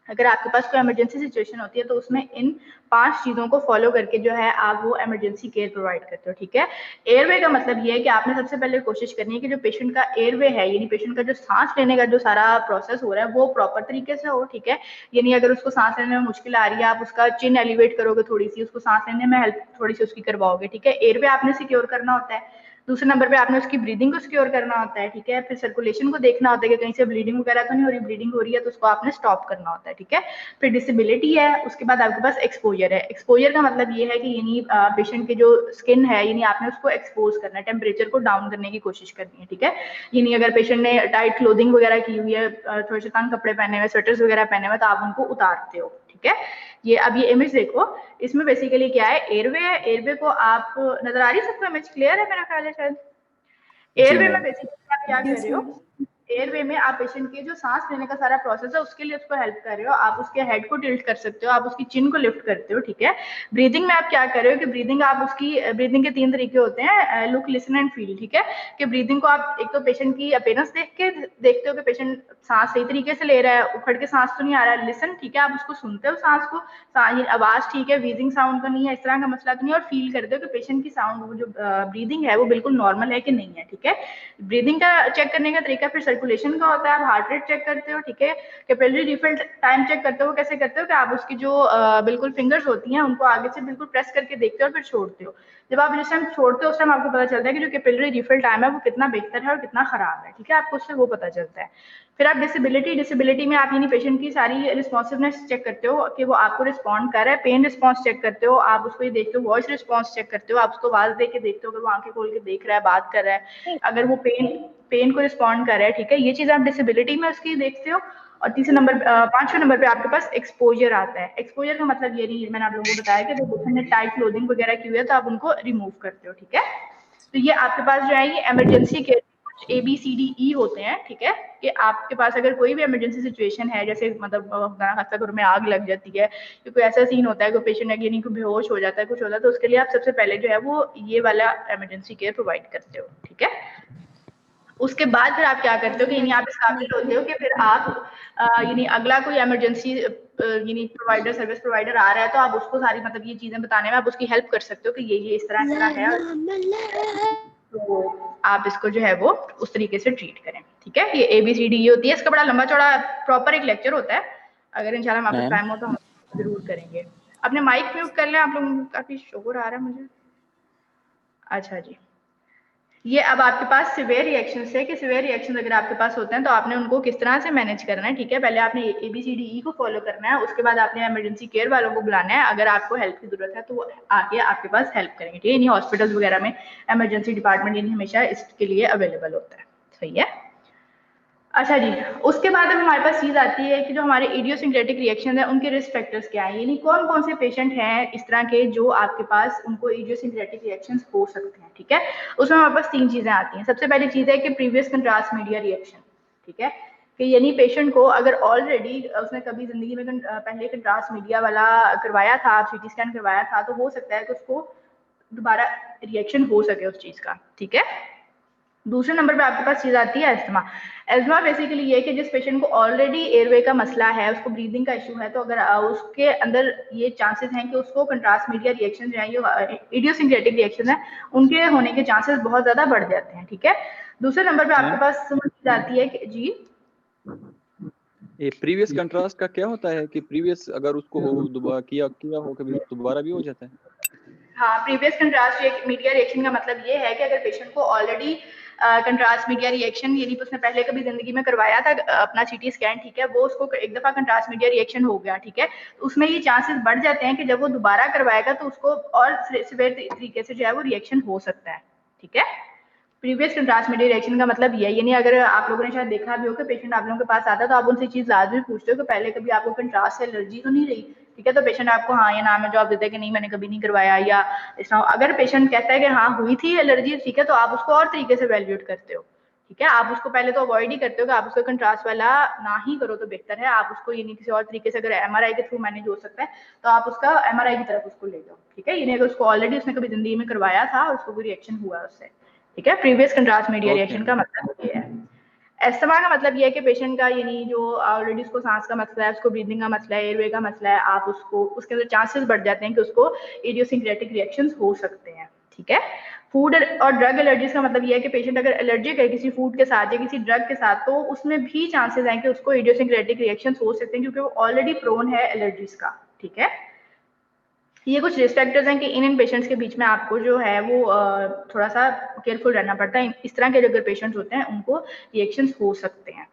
अगर आपके पास कोई इमरजेंसी सिचुएशन होती है तो उसमें इन 5 चीजों को फॉलो करके जो है आप वो इमरजेंसी केयर प्रोवाइड करते हो, ठीक है। एयरवे का मतलब ये है कि आपने सबसे पहले कोशिश करनी है कि जो पेशेंट का एयरवे है, यानी पेशेंट का जो सांस लेने का जो सारा प्रोसेस हो रहा है वो प्रॉपर तरीके से हो, ठीक है। यानी अगर उसको सांस लेने में मुश्किल आ रही है, आप उसका चिन एलिवेट करोगे थोड़ी सी, उसको सांस लेने में हेल्प थोड़ी सी उसकी करवाओगे, ठीक है। एयरवे आपने सिक्योर करना होता है। दूसरे नंबर पे आपने उसकी ब्रीदिंग को सिक्योर करना होता है, ठीक है। फिर सर्कुलेशन को देखना होता है कि कहीं से ब्लीडिंग वगैरह तो नहीं हो रही, ब्लीडिंग हो रही है तो उसको आपने स्टॉप करना होता है, ठीक है। फिर डिसेबिलिटी है, उसके बाद आपके पास एक्सपोजर है। एक्सपोजर का मतलब ये है कि यानी पेशेंट की जो स्किन है, यानी आपने उसको एक्सपोज करना है, टेम्परेचर को डाउन करने की कोशिश करनी है, ठीक है। यानी अगर पेशेंट ने टाइट क्लोथिंग वगैरह की हुई है, थोड़े से तंग कपड़े पहने हुए, स्वेटर्स वगैरह पहने हुए, तो आप उनको उतारते हो, ठीक है। ये अब ये इमेज देखो, इसमें बेसिकली क्या है, एयरवे है। एयरवे को आप नजर आ रही सबको, इमेज क्लियर है मेरा ख्याल है शायद। एयरवे में बेसिकली आप क्या कर रहे हो, एयरवे में आप पेशेंट के जो सांस लेने का सारा प्रोसेस है उसके लिए उसको हेल्प कर रहे हो। आप उसके हेड को टिल्ट कर सकते हो, आप उसकी चिन को लिफ्ट करते हो, ठीक है। ब्रीदिंग में आप क्या कर रहे हो कि ब्रीदिंग आप उसकी ब्रीदिंग के 3 तरीके होते हैं, लुक, लिसन एंड फील, ठीक है। कि ब्रीदिंग को आप एक तो पेशेंट की अपीयरेंस देख के देखते हो कि पेशेंट सांस सही तरीके से ले रहा है, उखड़ के सांस तो नहीं आ रहा है। लिसन, ठीक है, आप उसको सुनते हो सांस को, आवाज ठीक है, वीजिंग साउंड तो नहीं है, इस तरह का मसला तो नहीं है। और फील करते हो कि पेशेंट की साउंड जो ब्रीदिंग है वो बिल्कुल नॉर्मल है कि नहीं है, ठीक है। ब्रीदिंग का चेक करने का तरीका फिर सर्कुलेशन का होता है। आप हार्ट रेट चेक करते हो, ठीक है। कैपिलरी रिफिल टाइम चेक करते हो, कैसे करते हो कि आप उसकी जो बिल्कुल फिंगर्स होती हैं उनको आगे से बिल्कुल प्रेस करके देखते हो और फिर छोड़ते हो। जब आप जिस टाइम छोड़ते हो उस टाइम आपको पता चलता है कि जो कैपिलरी रिफिल टाइम है वो कितना बेहतर है और कितना खराब है, ठीक है, आपको उससे वो पता चलता है। फिर आप डिसेबिलिटी में आप यानी पेशेंट की सारी रिस्पॉन्सिवनेस चेक करते हो कि वो आपको रिस्पॉन्ड कर रहा है। पेन रिस्पॉन्स चेक करते हो, आप उसको ये देखते हो, वॉइस रिस्पॉन्स चेक करते हो, आप उसको आवाज दे के देखते हो, अगर वो आंखें खोल के देख रहा है, बात कर रहा है, अगर वो पेन को रिस्पॉन्ड कर रहा है, ठीक है। ये चीज आप डिसेबिलिटी में उसकी देखते हो। और तीसरे नंबर 5वें नंबर पे आपके पास एक्सपोजर आता है। एक्सपोजर का मतलब ये नहीं, मैंने आप लोगों को बताया कि जब पेशेंट ने टाइट क्लोथिंग वगैरह की हुई है तो आप उनको रिमूव करते हो, ठीक है। तो ये आपके पास जो है ये इमरजेंसी केयर ABCDE होते हैं, ठीक है। कि आपके पास अगर कोई भी इमरजेंसी सिचुएशन है, जैसे मतलब घर में आग लग जाती है, तो कोई ऐसा सीन होता है, कोई पेशेंट है यानी कोई बेहोश हो जाता है, कुछ होता है, तो उसके लिए आप सबसे पहले जो है वो ये वाला इमरजेंसी केयर प्रोवाइड करते हो, ठीक है। उसके बाद फिर आप क्या करते हो कि यानी आप इस काबिल होते हो कि फिर आप यानी अगला कोई इमरजेंसी यानी प्रोवाइडर, सर्विस प्रोवाइडर आ रहा है तो आप उसको सारी मतलब ये चीजें बताने में आप उसकी हेल्प कर सकते हो कि ये इस तरह है, तो आप इसको जो है वो उस तरीके से ट्रीट करें, ठीक है। ये ABCDE होती है। इसका बड़ा लंबा चौड़ा प्रॉपर एक लेक्चर होता है, अगर इंशाल्लाह हमारे पास टाइम हो तो हम जरूर करेंगे। अपने माइक म्यूट कर लें आप लोग, काफी शोर आ रहा है मुझे। अच्छा जी, ये अब आपके पास सिवियर रिएक्शन है कि सिवियर रिएक्शन अगर आपके पास होते हैं तो आपने उनको किस तरह से मैनेज करना है, ठीक है। पहले आपने ABCDE को फॉलो करना है, उसके बाद आपने इमरजेंसी केयर वालों को बुलाना है। अगर आपको हेल्प की जरूरत है तो वो आके आपके पास हेल्प करेंगे, ठीक है। यानी हॉस्पिटल्स वगैरह में इमरजेंसी डिपार्टमेंट यानी हमेशा इसके लिए अवेलेबल होता है, सही है। अच्छा जी, उसके बाद अब हमारे पास चीज आती है कि जो हमारे इडियोसिंक्रेटिक रिएक्शन है उनके रिस्क फैक्टर्स क्या है, यानी कौन कौन से पेशेंट हैं इस तरह के जो आपके पास उनको इडियोसिंक्रेटिक रिएक्शंस हो सकते हैं, ठीक है। उसमें हमारे पास 3 चीजें आती हैं। सबसे पहली चीज है कि प्रीवियस कंट्रास्ट मीडिया रिएक्शन, ठीक है, कि यानी पेशेंट को अगर ऑलरेडी उसने कभी जिंदगी में पहले कंट्रास्ट मीडिया वाला करवाया था, CT स्कैन करवाया था, तो हो सकता है कि उसको दोबारा रिएक्शन हो सके उस चीज का, ठीक है। दूसरे नंबर पे आपके पास चीज आती है एस्थमा। एस्थमा बेसिकली ये है कि जिस पेशेंट को ऑलरेडी एयरवे का मसला है, उसको ब्रीदिंग का इशू है, तो अगर उसके अंदर ये चांसेस हैं कि उसको कंट्रास्ट मीडिया रिएक्शन जो है, ये इडियोसिंक्रेटिक रिएक्शन है, उनके होने के चांसेस बहुत ज्यादा बढ़ जाते हैं, ठीक है। दूसरे नंबर पे आपके पास चीज आती है कि जी ये प्रीवियस कंट्रास्ट का क्या होता है कि प्रीवियस अगर उसको हो दोबारा किया हो कभी दोबारा भी हो जाता है? हाँ, प्रीवियस कंट्रास्ट मीडिया रिएक्शन का मतलब ये है कि अगर पेशेंट को ऑलरेडी कंट्रास्ट मीडिया रिएक्शन यानी कि उसने पहले कभी जिंदगी में करवाया था अपना CT स्कैन, ठीक है, वो उसको एक दफा कंट्रास्ट मीडिया रिएक्शन हो गया, ठीक है, तो उसमें ये चांसेस बढ़ जाते हैं कि जब वो दोबारा करवाएगा तो उसको और सिवियर तरीके से जो है वो रिएक्शन हो सकता है, ठीक है। प्रीवियस कंट्रास्ट मीडिया रिएक्शन का मतलब ये है, यानी अगर आप लोगों ने शायद देखा भी हो कि पेशेंट आप लोगों के पास आता है तो आप उनसे चीज लाजमी पूछते हो कि पहले कभी आपको कंट्रास्ट से एलर्जी तो नहीं रही, ठीक है, तो पेशेंट आपको हाँ या ना में जवाब देता है कि नहीं मैंने कभी नहीं करवाया, या इस तरह। अगर पेशेंट कहता है कि हाँ हुई थी एलर्जी, ठीक है, तो आप उसको और तरीके से वैल्यूएट करते हो, ठीक है। आप उसको पहले तो अवॉइड ही करते हो कि आप उसको कंट्रास्ट वाला ना ही करो तो बेहतर है। आप उसको यानी किसी और तरीके से, अगर MRI के थ्रू मैनेज हो सकता है तो आप उसका MRI की तरफ उसको ले जाओ, ठीक है। यानी अगर उसको ऑलरेडी उसने कभी जिंदगी में करवाया था और उसको कोई रिएक्शन हुआ है उससे, ठीक है। प्रीवियस कंट्रास्ट मीडिया रिएक्शन का मतलब ये है। एस्थमा का मतलब ये है कि पेशेंट का यानी जो ऑलरेडी उसको सांस का मसला है, उसको ब्रीदिंग का मसला है, एयरवे का मसला है, आप उसको उसके अंदर चांसेस बढ़ जाते हैं कि उसको इडियोसिंक्रेटिक रिएक्शंस हो सकते हैं, ठीक है। फूड और ड्रग एलर्जीज का मतलब ये है कि पेशेंट अगर एलर्जिक है किसी फूड के साथ या किसी ड्रग के साथ, तो उसमें भी चांसेस हैं कि उसको इडियोसिंक्रेटिक रिएक्शंस हो सकते हैं क्योंकि वो ऑलरेडी प्रोन है एलर्जीज का, ठीक है। ये कुछ रिस्क फैक्टर्स हैं कि इन पेशेंट्स के बीच में आपको जो है वो थोड़ा सा केयरफुल रहना पड़ता है। इस तरह के अगर पेशेंट्स होते हैं उनको रिएक्शंस हो सकते हैं।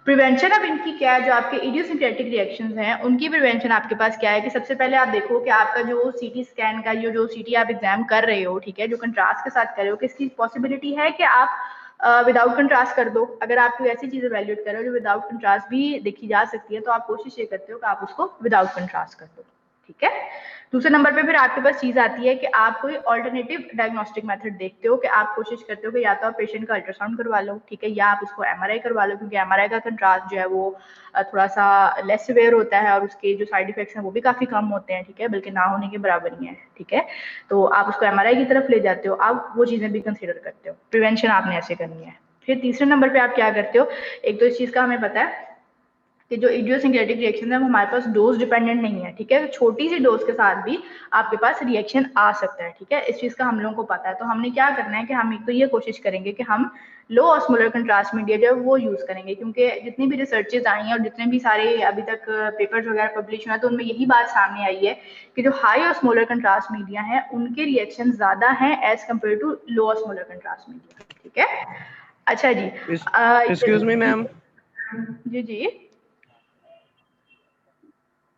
प्रिवेंशन अब इनकी क्या है, जो आपके इडियोसिंक्रेटिक रिएक्शंस हैं उनकी प्रिवेंशन आपके पास क्या है कि सबसे पहले आप देखो कि आपका जो CT स्कैन का जो CT आप एग्जाम कर रहे हो, ठीक है, जो कंट्रास्ट के साथ कर रहे हो, कि इसकी पॉसिबिलिटी है कि आप विदाउट कंट्रास्ट कर दो। अगर आप कोई ऐसी चीज इवैल्यूएट कर रहे हो जो विदाउट कंट्रास्ट भी देखी जा सकती है तो आप कोशिश ये करते हो कि आप उसको विदाउट कंट्रास्ट कर दो, ठीक है। दूसरे नंबर पे फिर आपके पास चीज आती है कि आप कोई ऑल्टरनेटिव डायग्नोस्टिक मेथड देखते हो, कि आप कोशिश करते हो कि या तो आप पेशेंट का अल्ट्रासाउंड करवा लो, ठीक है, या आप उसको MRI करवा लो, क्योंकि MRI का कंट्रास्ट जो है वो थोड़ा सा लेस सिवियर होता है और उसके जो साइड इफेक्ट्स हैं वो भी काफी कम होते हैं, ठीक है, बल्कि ना होने के बराबर ही है, ठीक है। तो आप उसको MRI की तरफ ले जाते हो, आप वो चीजें भी कंसिडर करते हो। प्रिवेंशन आपने ऐसे करनी है। फिर तीसरे नंबर पे आप क्या करते हो, एक तो इस चीज का हमें पता है कि जो इडियोसिंक्रेटिक रिएक्शन है वो हमारे पास डोज डिपेंडेंट नहीं है, ठीक है, तो छोटी सी डोज के साथ भी आपके पास रिएक्शन आ सकता है, ठीक है, इस चीज का हम लोगों को पता है। तो हमने क्या करना है कि हम एक तो ये कोशिश करेंगे कि हम लो ऑस्मोलर कंट्रास्ट मीडिया जो है वो यूज करेंगे, क्योंकि जितनी भी रिसर्चेज आई हैं और जितने भी सारे अभी तक पेपर्स वगैरह पब्लिश हुए हैं तो उनमें यही बात सामने आई है कि जो हाई ऑस्मोलर कंट्रास्ट मीडिया है उनके रिएक्शन ज्यादा हैं as compare to low osmolar contrast media, ठीक है। अच्छा जी, एक्सक्यूज मी मैम। जी जी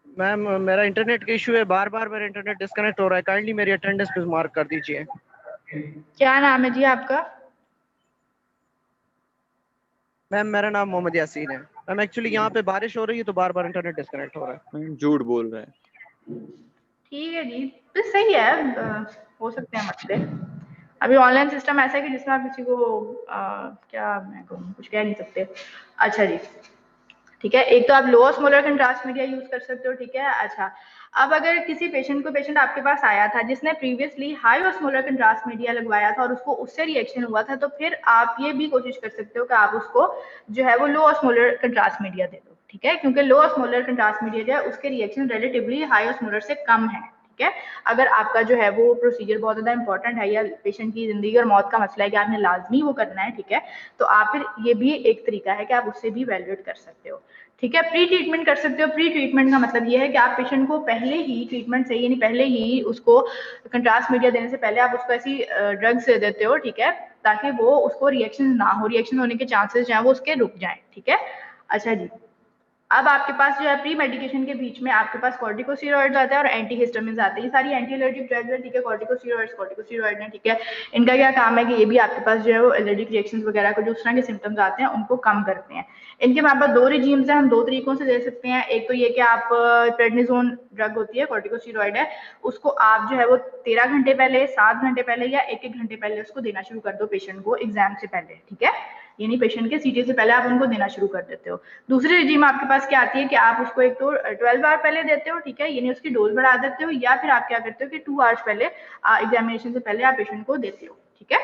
मैम, मेरा इंटरनेट का इशू है, बार बार मेरा इंटरनेट डिस्कनेक्ट हो रहा है, काइंडली मेरी अटेंडेंस पे मार्क कर दीजिए। क्या नाम है जी आपका? मैम मेरा नाम मोहम्मद यासीन है। मैम एक्चुअली यहाँ पे बारिश हो रही है तो बार बार इंटरनेट डिस्कनेक्ट हो रहा है। झूठ बोल रहा है। ठीक है जी, तो सही है, हो सकते हैं मसले। अभी ऑनलाइन सिस्टम ऐसा है कि जिसमें आप किसी को क्या मैं कहूँ, कुछ कह नहीं सकते। अच्छा जी, ठीक है, एक तो आप लो ऑस्मोलर कंट्रास्ट मीडिया यूज कर सकते हो, ठीक है। अच्छा, अब अगर किसी पेशेंट आपके पास आया था जिसने previously high osmolar contrast media लगवाया था और उसको उससे रिएक्शन हुआ था, तो फिर आप ये भी कोशिश कर सकते हो कि आप उसको जो है वो लो ऑस्मोलर कंट्रास्ट मीडिया दे दो, ठीक है, क्योंकि लो ऑस्मोलर कंट्रास्ट मीडिया जो है उसके रिएक्शन रिलेटिवली हाई ऑस्मोलर से कम है, ठीक है। अगर आपका जो है वो प्रोसीजर बहुत ज्यादा इंपॉर्टेंट है या पेशेंट की जिंदगी और मौत का मसला है कि आपने लाजमी वो करना है, ठीक है, तो आप फिर ये भी एक तरीका है कि आप उससे भी वैल्यूएट कर सकते हो, ठीक है। प्री ट्रीटमेंट कर सकते हो। प्री ट्रीटमेंट का मतलब ये है कि आप पेशेंट को पहले ही ट्रीटमेंट से यानी पहले ही उसको कंट्रास्ट मीडिया देने से पहले आप उसको ऐसी ड्रग्स दे देते हो, ठीक है, ताकि वो उसको रिएक्शन ना हो, रिएक्शन होने के चांसेस जो है वो उसके रुक जाएं, ठीक है। अच्छा जी, अब आपके पास जो है प्री मेडिकेशन के बीच में आपके पास कॉर्टिकोस्टेरॉइड्स आते हैं और एंटीहिस्टामिन्स आते हैं। ये सारी एंटी एलर्जिक ड्रग्स है, ठीक है। कॉर्टिकोस्टेरॉइड है, ठीक है। इनका क्या काम है कि ये भी आपके पास जो है वो एलर्जिक रिएक्शंस वगैरह को जो उस तरह के सिम्टम्स आते हैं उनको कम करते हैं। इनके हमारे पास 2 रिजीम्स हैं, हम 2 तरीकों से दे सकते हैं। एक तो ये कि आप प्रेडनिसोन ड्रग होती है, कॉर्टिकोस्टेरॉइड है, उसको आप जो है वो 13 घंटे पहले, 7 घंटे पहले या 1-1 घंटे पहले उसको देना शुरू कर दो पेशेंट को एग्जाम से पहले, ठीक है। यानी पेशेंट के सीटी से पहले आप उनको देना शुरू कर देते हो। दूसरी रिजीम आपके पास क्या आती है कि आप उसको एक तो 12 आवर पहले देते हो, ठीक है, यानी उसकी डोज बढ़ा देते हो, या फिर आप क्या करते हो कि 2 आवर्स पहले एग्जामिनेशन से पहले आप पेशेंट को देते हो, ठीक है।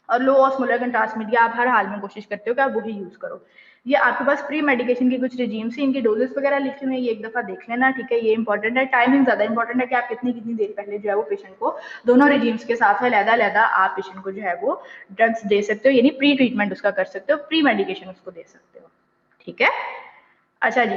और लो ऑस्मोलर कंट्रास्ट मीडिया आप हर हाल में कोशिश करते हो कि आप वही यूज करो। ये आपके पास प्री मेडिकेशन की कुछ रिजीम्स हैं, इनके डोजेस वगैरह लिखे हुए हैं, ये एक दफा देख लेना, ठीक है। ये इंपॉर्टेंट है, टाइमिंग ज्यादा इंपॉर्टेंट है कि आप कितनी देर पहले जो है वो पेशेंट को दोनों रिजीम्स के साथ अलग-अलग आप पेशेंट को जो है वो ड्रग्स दे सकते हो, यानी प्री ट्रीटमेंट उसका कर सकते हो, प्री मेडिकेशन उसको दे सकते हो, ठीक है। अच्छा जी,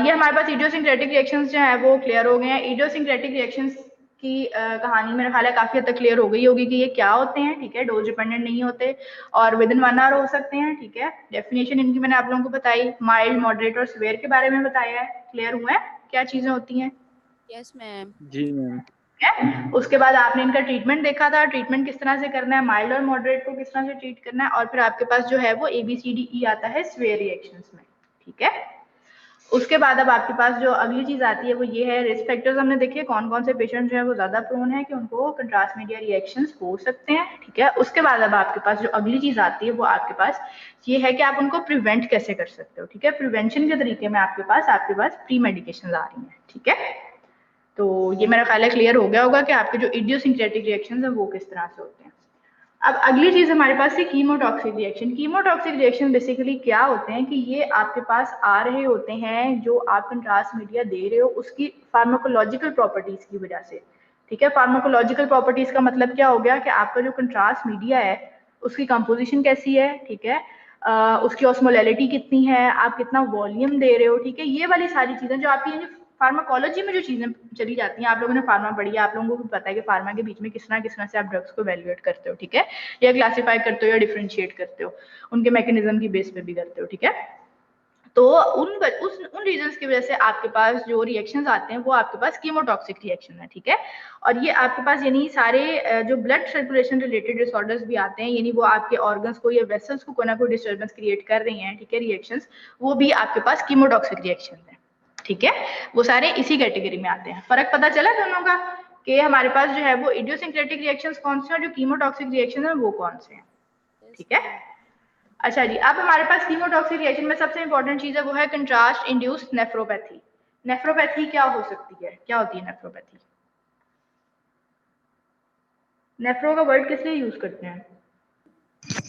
ये हमारे पास इडियोसिंक्रेटिक रिएक्शंस जो है वो क्लियर हो गए हैं। इडियोसिंक्रेटिक रिएक्शंस की कहानी मेरा ख्याल है काफी हद तक क्लियर हो गई होगी कि ये क्या होते हैं, ठीक है। डोज डिपेंडेंट नहीं होते और विद इन 1 आवर हो सकते हैं, ठीक है। डेफिनेशन इनकी मैंने आप लोगों को बताई, माइल्ड, मॉडरेट और सिवियर के बारे में बताया है। क्लियर हुआ है क्या चीजें होती हैं? Yes ma'am. जी मैम। उसके बाद आपने इनका ट्रीटमेंट देखा था, ट्रीटमेंट किस तरह से करना है, माइल्ड और मॉडरेट को किस तरह से ट्रीट करना है, और फिर आपके पास जो है वो ABCDE आता है सिवियर रिएक्शंस में, ठीक है। उसके बाद अब आपके पास जो अगली चीज आती है वो ये है रिस्क फैक्टर्स। हमने देखे कौन कौन से पेशेंट जो है वो ज्यादा प्रोन है कि उनको कंट्रास्ट मीडिया रिएक्शंस हो सकते हैं, ठीक है। उसके बाद अब आपके पास जो अगली चीज आती है वो आपके पास ये है कि आप उनको प्रिवेंट कैसे कर सकते हो, ठीक है। प्रिवेंशन के तरीके में आपके पास प्री मेडिकेशन आ रही है, ठीक है। तो ये मेरा ख्याल है क्लियर हो गया होगा कि आपके जो इडियोसिंक्रेटिक रिएक्शंस है वो किस तरह से होते हैं। अब अगली चीज हमारे पास है कीमोटॉक्सिक रिएक्शन। कीमोटॉक्सिक रिएक्शन बेसिकली क्या होते हैं कि ये आपके पास आ रहे होते हैं जो आप कंट्रास्ट मीडिया दे रहे हो उसकी फार्माकोलॉजिकल प्रॉपर्टीज की वजह से, ठीक है। फार्माकोलॉजिकल प्रॉपर्टीज का मतलब क्या हो गया कि आपका जो कंट्रास्ट मीडिया है उसकी कंपोजिशन कैसी है, ठीक है, उसकी ऑस्मोलैलिटी कितनी है, आप कितना वॉल्यूम दे रहे हो, ठीक है। ये वाली सारी चीजें जो आपकी फार्माकोलॉजी में जो चीजें चली जाती हैं, आप लोगों ने फार्मा पढ़ी है, आप लोगों को पता है कि फार्मा के बीच में किस तरह से आप ड्रग्स को वैल्यूएट करते हो, ठीक है, या क्लासिफाई करते हो या डिफरेंशिएट करते हो, उनके मैकेनिज्म की बेस पे भी करते हो, ठीक है। तो उन रीजंस की वजह से आपके पास जो रिएक्शंस आते हैं वो आपके पास कीमोटॉक्सिक रिएक्शन है, ठीक है। और ये आपके पास यानी सारे जो ब्लड सर्कुलेशन रिलेटेड डिसऑर्डर्स भी आते हैं, यानी वो आपके ऑर्गन्स को या वेसल्स को कोई ना कोई डिस्टर्बेंस क्रिएट कर रही हैं, ठीक है, रिएक्शंस, वो भी आपके पास कीमोटॉक्सिक रिएक्शन है, ठीक है। वो सारे इसी कैटेगरी में आते हैं। फर्क पता चला दोनों का कि हमारे पास जो है वो इडियोसिंक्रेटिक रिएक्शंस कौन से हैं और जो कीमोटॉक्सिक रिएक्शन है वो कौन से हैं, ठीक है। अच्छा जी, अब हमारे पास कीमोटॉक्सिक रिएक्शन में सबसे इंपॉर्टेंट चीज है वो है कंट्रास्ट इंड्यूस्ड नेफ्रोपैथी। नेफ्रोपैथी क्या हो सकती है, क्या होती है नेफ्रोपैथी? नेफ्रो का वर्ड किस लिए यूज करते हैं?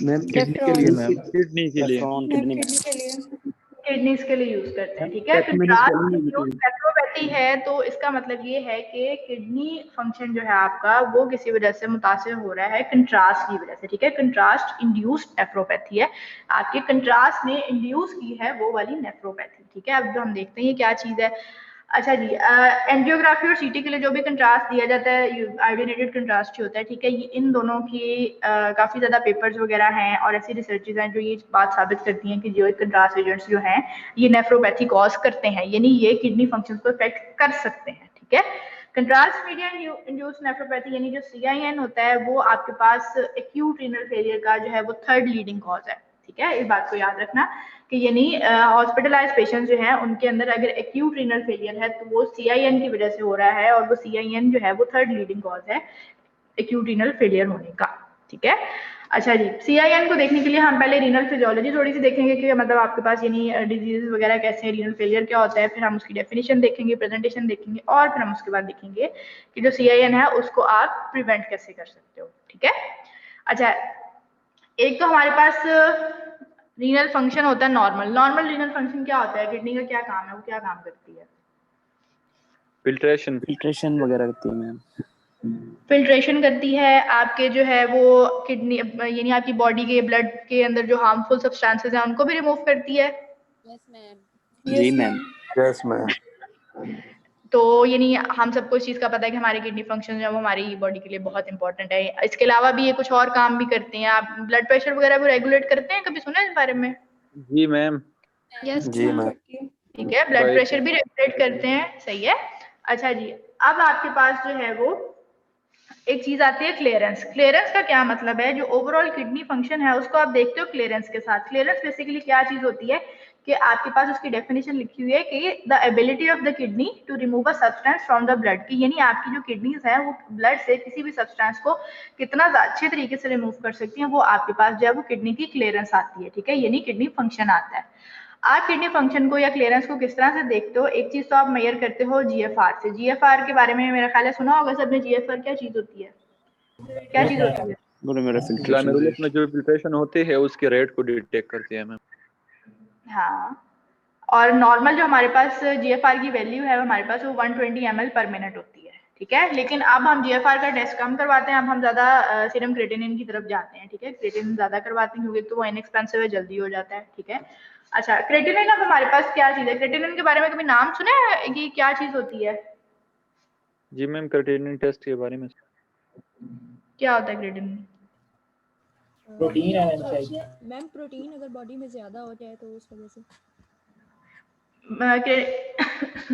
मैम किडनी के लिए मैम, किडनी के लिए। किडनीज के लिए यूज करते हैं, ठीक है। कंट्रास्ट इंड्यूस्ड नेफ्रोपैथी है तो इसका मतलब ये है कि किडनी फंक्शन जो है आपका वो किसी वजह से मुतासिर हो रहा है कंट्रास्ट की वजह से, ठीक है। कंट्रास्ट इंड्यूस्ड नेफ्रोपैथी है, आपके कंट्रास्ट ने इंड्यूस की है वो वाली नेफ्रोपैथी, ठीक है। अब जो हम देखते हैं ये क्या चीज है। अच्छा जी, एंजियोग्राफी और सीटी के लिए जो भी कंट्रास्ट दिया जाता है आयोडीनेटेड कंट्रास्ट ही होता है, ठीक है। ये इन दोनों की काफी ज्यादा पेपर्स वगैरह हैं और ऐसी रिसर्चेज हैं जो ये बात साबित करती हैं कि जो कंट्रास्ट एजेंट्स जो हैं ये नेफ्रोपैथी कॉज करते हैं, यानी ये किडनी फंक्शंस को इफेक्ट कर सकते हैं, ठीक है। कंट्रास्ट मीडिया इंड्यूस्ड नेफ्रोपैथी यानी जो CIN होता है वो आपके पास एक्यूट रीनल फेलियर का जो है वो 3rd लीडिंग कॉज है, ठीक है। इस बात को याद रखना कि यानी हॉस्पिटलाइज पेशेंट जो हैं उनके अंदर अगर एक्यूट रीनल फेलियर है तो वो CIN की वजह से हो रहा है और वो CIN जो है वो 3rd लीडिंग कॉज है एक्यूट रीनल फेलियर होने का, ठीक है। अच्छा जी, CIN को देखने के लिए हम पहले रीनल फिजियोलॉजी थोड़ी सी देखेंगे कि मतलब आपके पास यानी डिजीज वगैरह कैसे हैं, रीनल फेलियर क्या होता है, फिर हम उसकी डेफिनेशन देखेंगे, प्रेजेंटेशन देखेंगे और फिर हम उसके बाद देखेंगे कि जो CIN है उसको आप प्रिवेंट कैसे कर सकते हो, ठीक है। अच्छा, एक तो हमारे पास रीनल फंक्शन होता है नॉर्मल रीनल फंक्शन क्या होता है, किडनी का क्या काम है, वो क्या काम करती है? फिल्ट्रेशन वगैरह करती है मैम, फिल्ट्रेशन करती है, आपके जो है वो किडनी यानी आपकी बॉडी के ब्लड के अंदर जो हार्मफुल सब्सटेंसेस हैं उनको भी रिमूव करती है, यस मैम। जी मैम। Yes ma'am. तो यानी हम सबको इस चीज़ का पता है कि हमारे किडनी फंक्शन जो है वो हमारी बॉडी के लिए बहुत इंपॉर्टेंट है। इसके अलावा भी ये कुछ और काम भी करते हैं। आप ब्लड प्रेशर वगैरह भी रेगुलेट करते हैं, कभी सुना है इस बारे में? जी मैम। यस जी मैम। ठीक है, ब्लड प्रेशर भी रेगुलेट करते हैं, सही है। अच्छा जी, अब आपके पास जो है वो एक चीज आती है क्लियरेंस। क्लियरेंस का क्या मतलब है? जो ओवरऑल किडनी फंक्शन है उसको आप देखते हो क्लियरेंस के साथ। क्लियरेंस बेसिकली क्या चीज होती है कि आपके पास उसकी डेफिनेशन लिखी हुई है कि the ability of the kidney to remove a substance from the blood, की यानी आपकी जो किडनीज है वो ब्लड से किसी भी सब्सटेंस को कितना अच्छे तरीके से रिमूव कर सकती हैं, वो आपके पास जो है वो किडनी की क्लियरेंस आती है। ठीक है, यानी किडनी फंक्शन आता है। आप किडनी फंक्शन को या क्लियरेंस को किस तरह से देखते हो? एक चीज तो आप मेजर करते हो जीएफआर से। जीएफआर के बारे में मेरा ख्याल है सुना होगा सबने। जीएफआर क्या चीज होती है? क्या चीज होती है? ग्लोमेरुलस में जो फिल्ट्रेशन होते हैं उसके रेट को डिटेक्ट करते हैं मैम। हाँ, और नॉर्मल जो हमारे पास जीएफआर की वैल्यू है हमारे पास वो 120 ml पर मिनट होती है। ठीक है, लेकिन अब हम जीएफआर का टेस्ट कम करवाते हैं। अब हम ज्यादा सीरम क्रिएटिनिन की तरफ जाते हैं। ठीक है, क्रिएटिनिन ज्यादा करवाते हैं क्योंकि तो वो इनएक्सपेंसिव है, जल्दी हो जाता है। ठीक है, अच्छा क्रिएटिनिन अब हमारे पास क्या चीज है? क्रिएटिनिन के बारे में कभी नाम सुना है कि क्या चीज होती है? जी मैम, क्रिएटिनिन टेस्ट के बारे में। क्या होता है क्रिएटिनिन? प्रोटीन है शायद। मैम प्रोटीन अगर बॉडी में ज्यादा हो जाए तो उस वजह से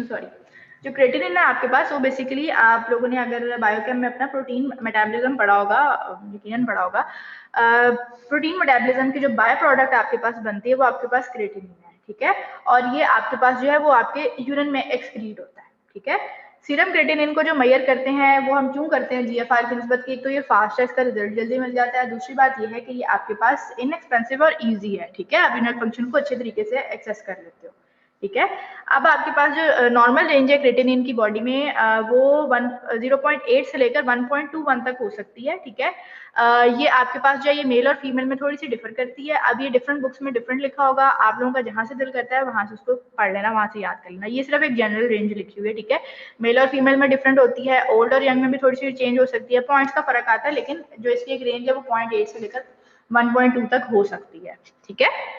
सॉरी, जो क्रिएटिनिन है आपके पास वो बेसिकली आप लोगों ने अगर बायोकेम में अपना प्रोटीन मेटाबॉलिज्म पढ़ा होगा, यकीनन पढ़ा होगा। प्रोटीन मेटाबॉलिज्म की जो बाय प्रोडक्ट आपके पास बनती है वो आपके पास क्रिएटिनिन है। ठीक है, और ये आपके पास जो है वो आपके यूरिन में एक्सक्रीट होता है। ठीक है, सीरम क्रिएटिनिन को जो मेजर करते हैं वो हम क्यों करते हैं जीएफआर की निस्बत की? एक तो ये फास्ट है, इसका रिजल्ट जल्दी मिल जाता है। दूसरी बात ये है कि ये आपके पास इनएक्सपेंसिव और इजी है। ठीक है, आप रीनल फंक्शन को अच्छे तरीके से एक्सेस कर लेते हो। ठीक है, अब आपके पास जो नॉर्मल रेंज है क्रिएटिनिन की बॉडी में वो 0.8 से लेकर 1.21 तक हो सकती है। ठीक है, ये आपके पास जो है ये मेल और फीमेल में थोड़ी सी डिफर करती है। अब ये डिफरेंट बुक्स में डिफरेंट लिखा होगा, आप लोगों का जहां से दिल करता है वहां से उसको पढ़ लेना, वहां से याद कर लेना। ये सिर्फ एक जनरल रेंज लिखी हुई है। ठीक है, मेल और फीमेल में डिफरेंट होती है, ओल्ड और यंग में भी थोड़ी सी चेंज हो सकती है, पॉइंट्स का फर्क आता है, लेकिन जो इसकी एक रेंज है वो 0.8 से लेकर 1.2 तक हो सकती है। ठीक है,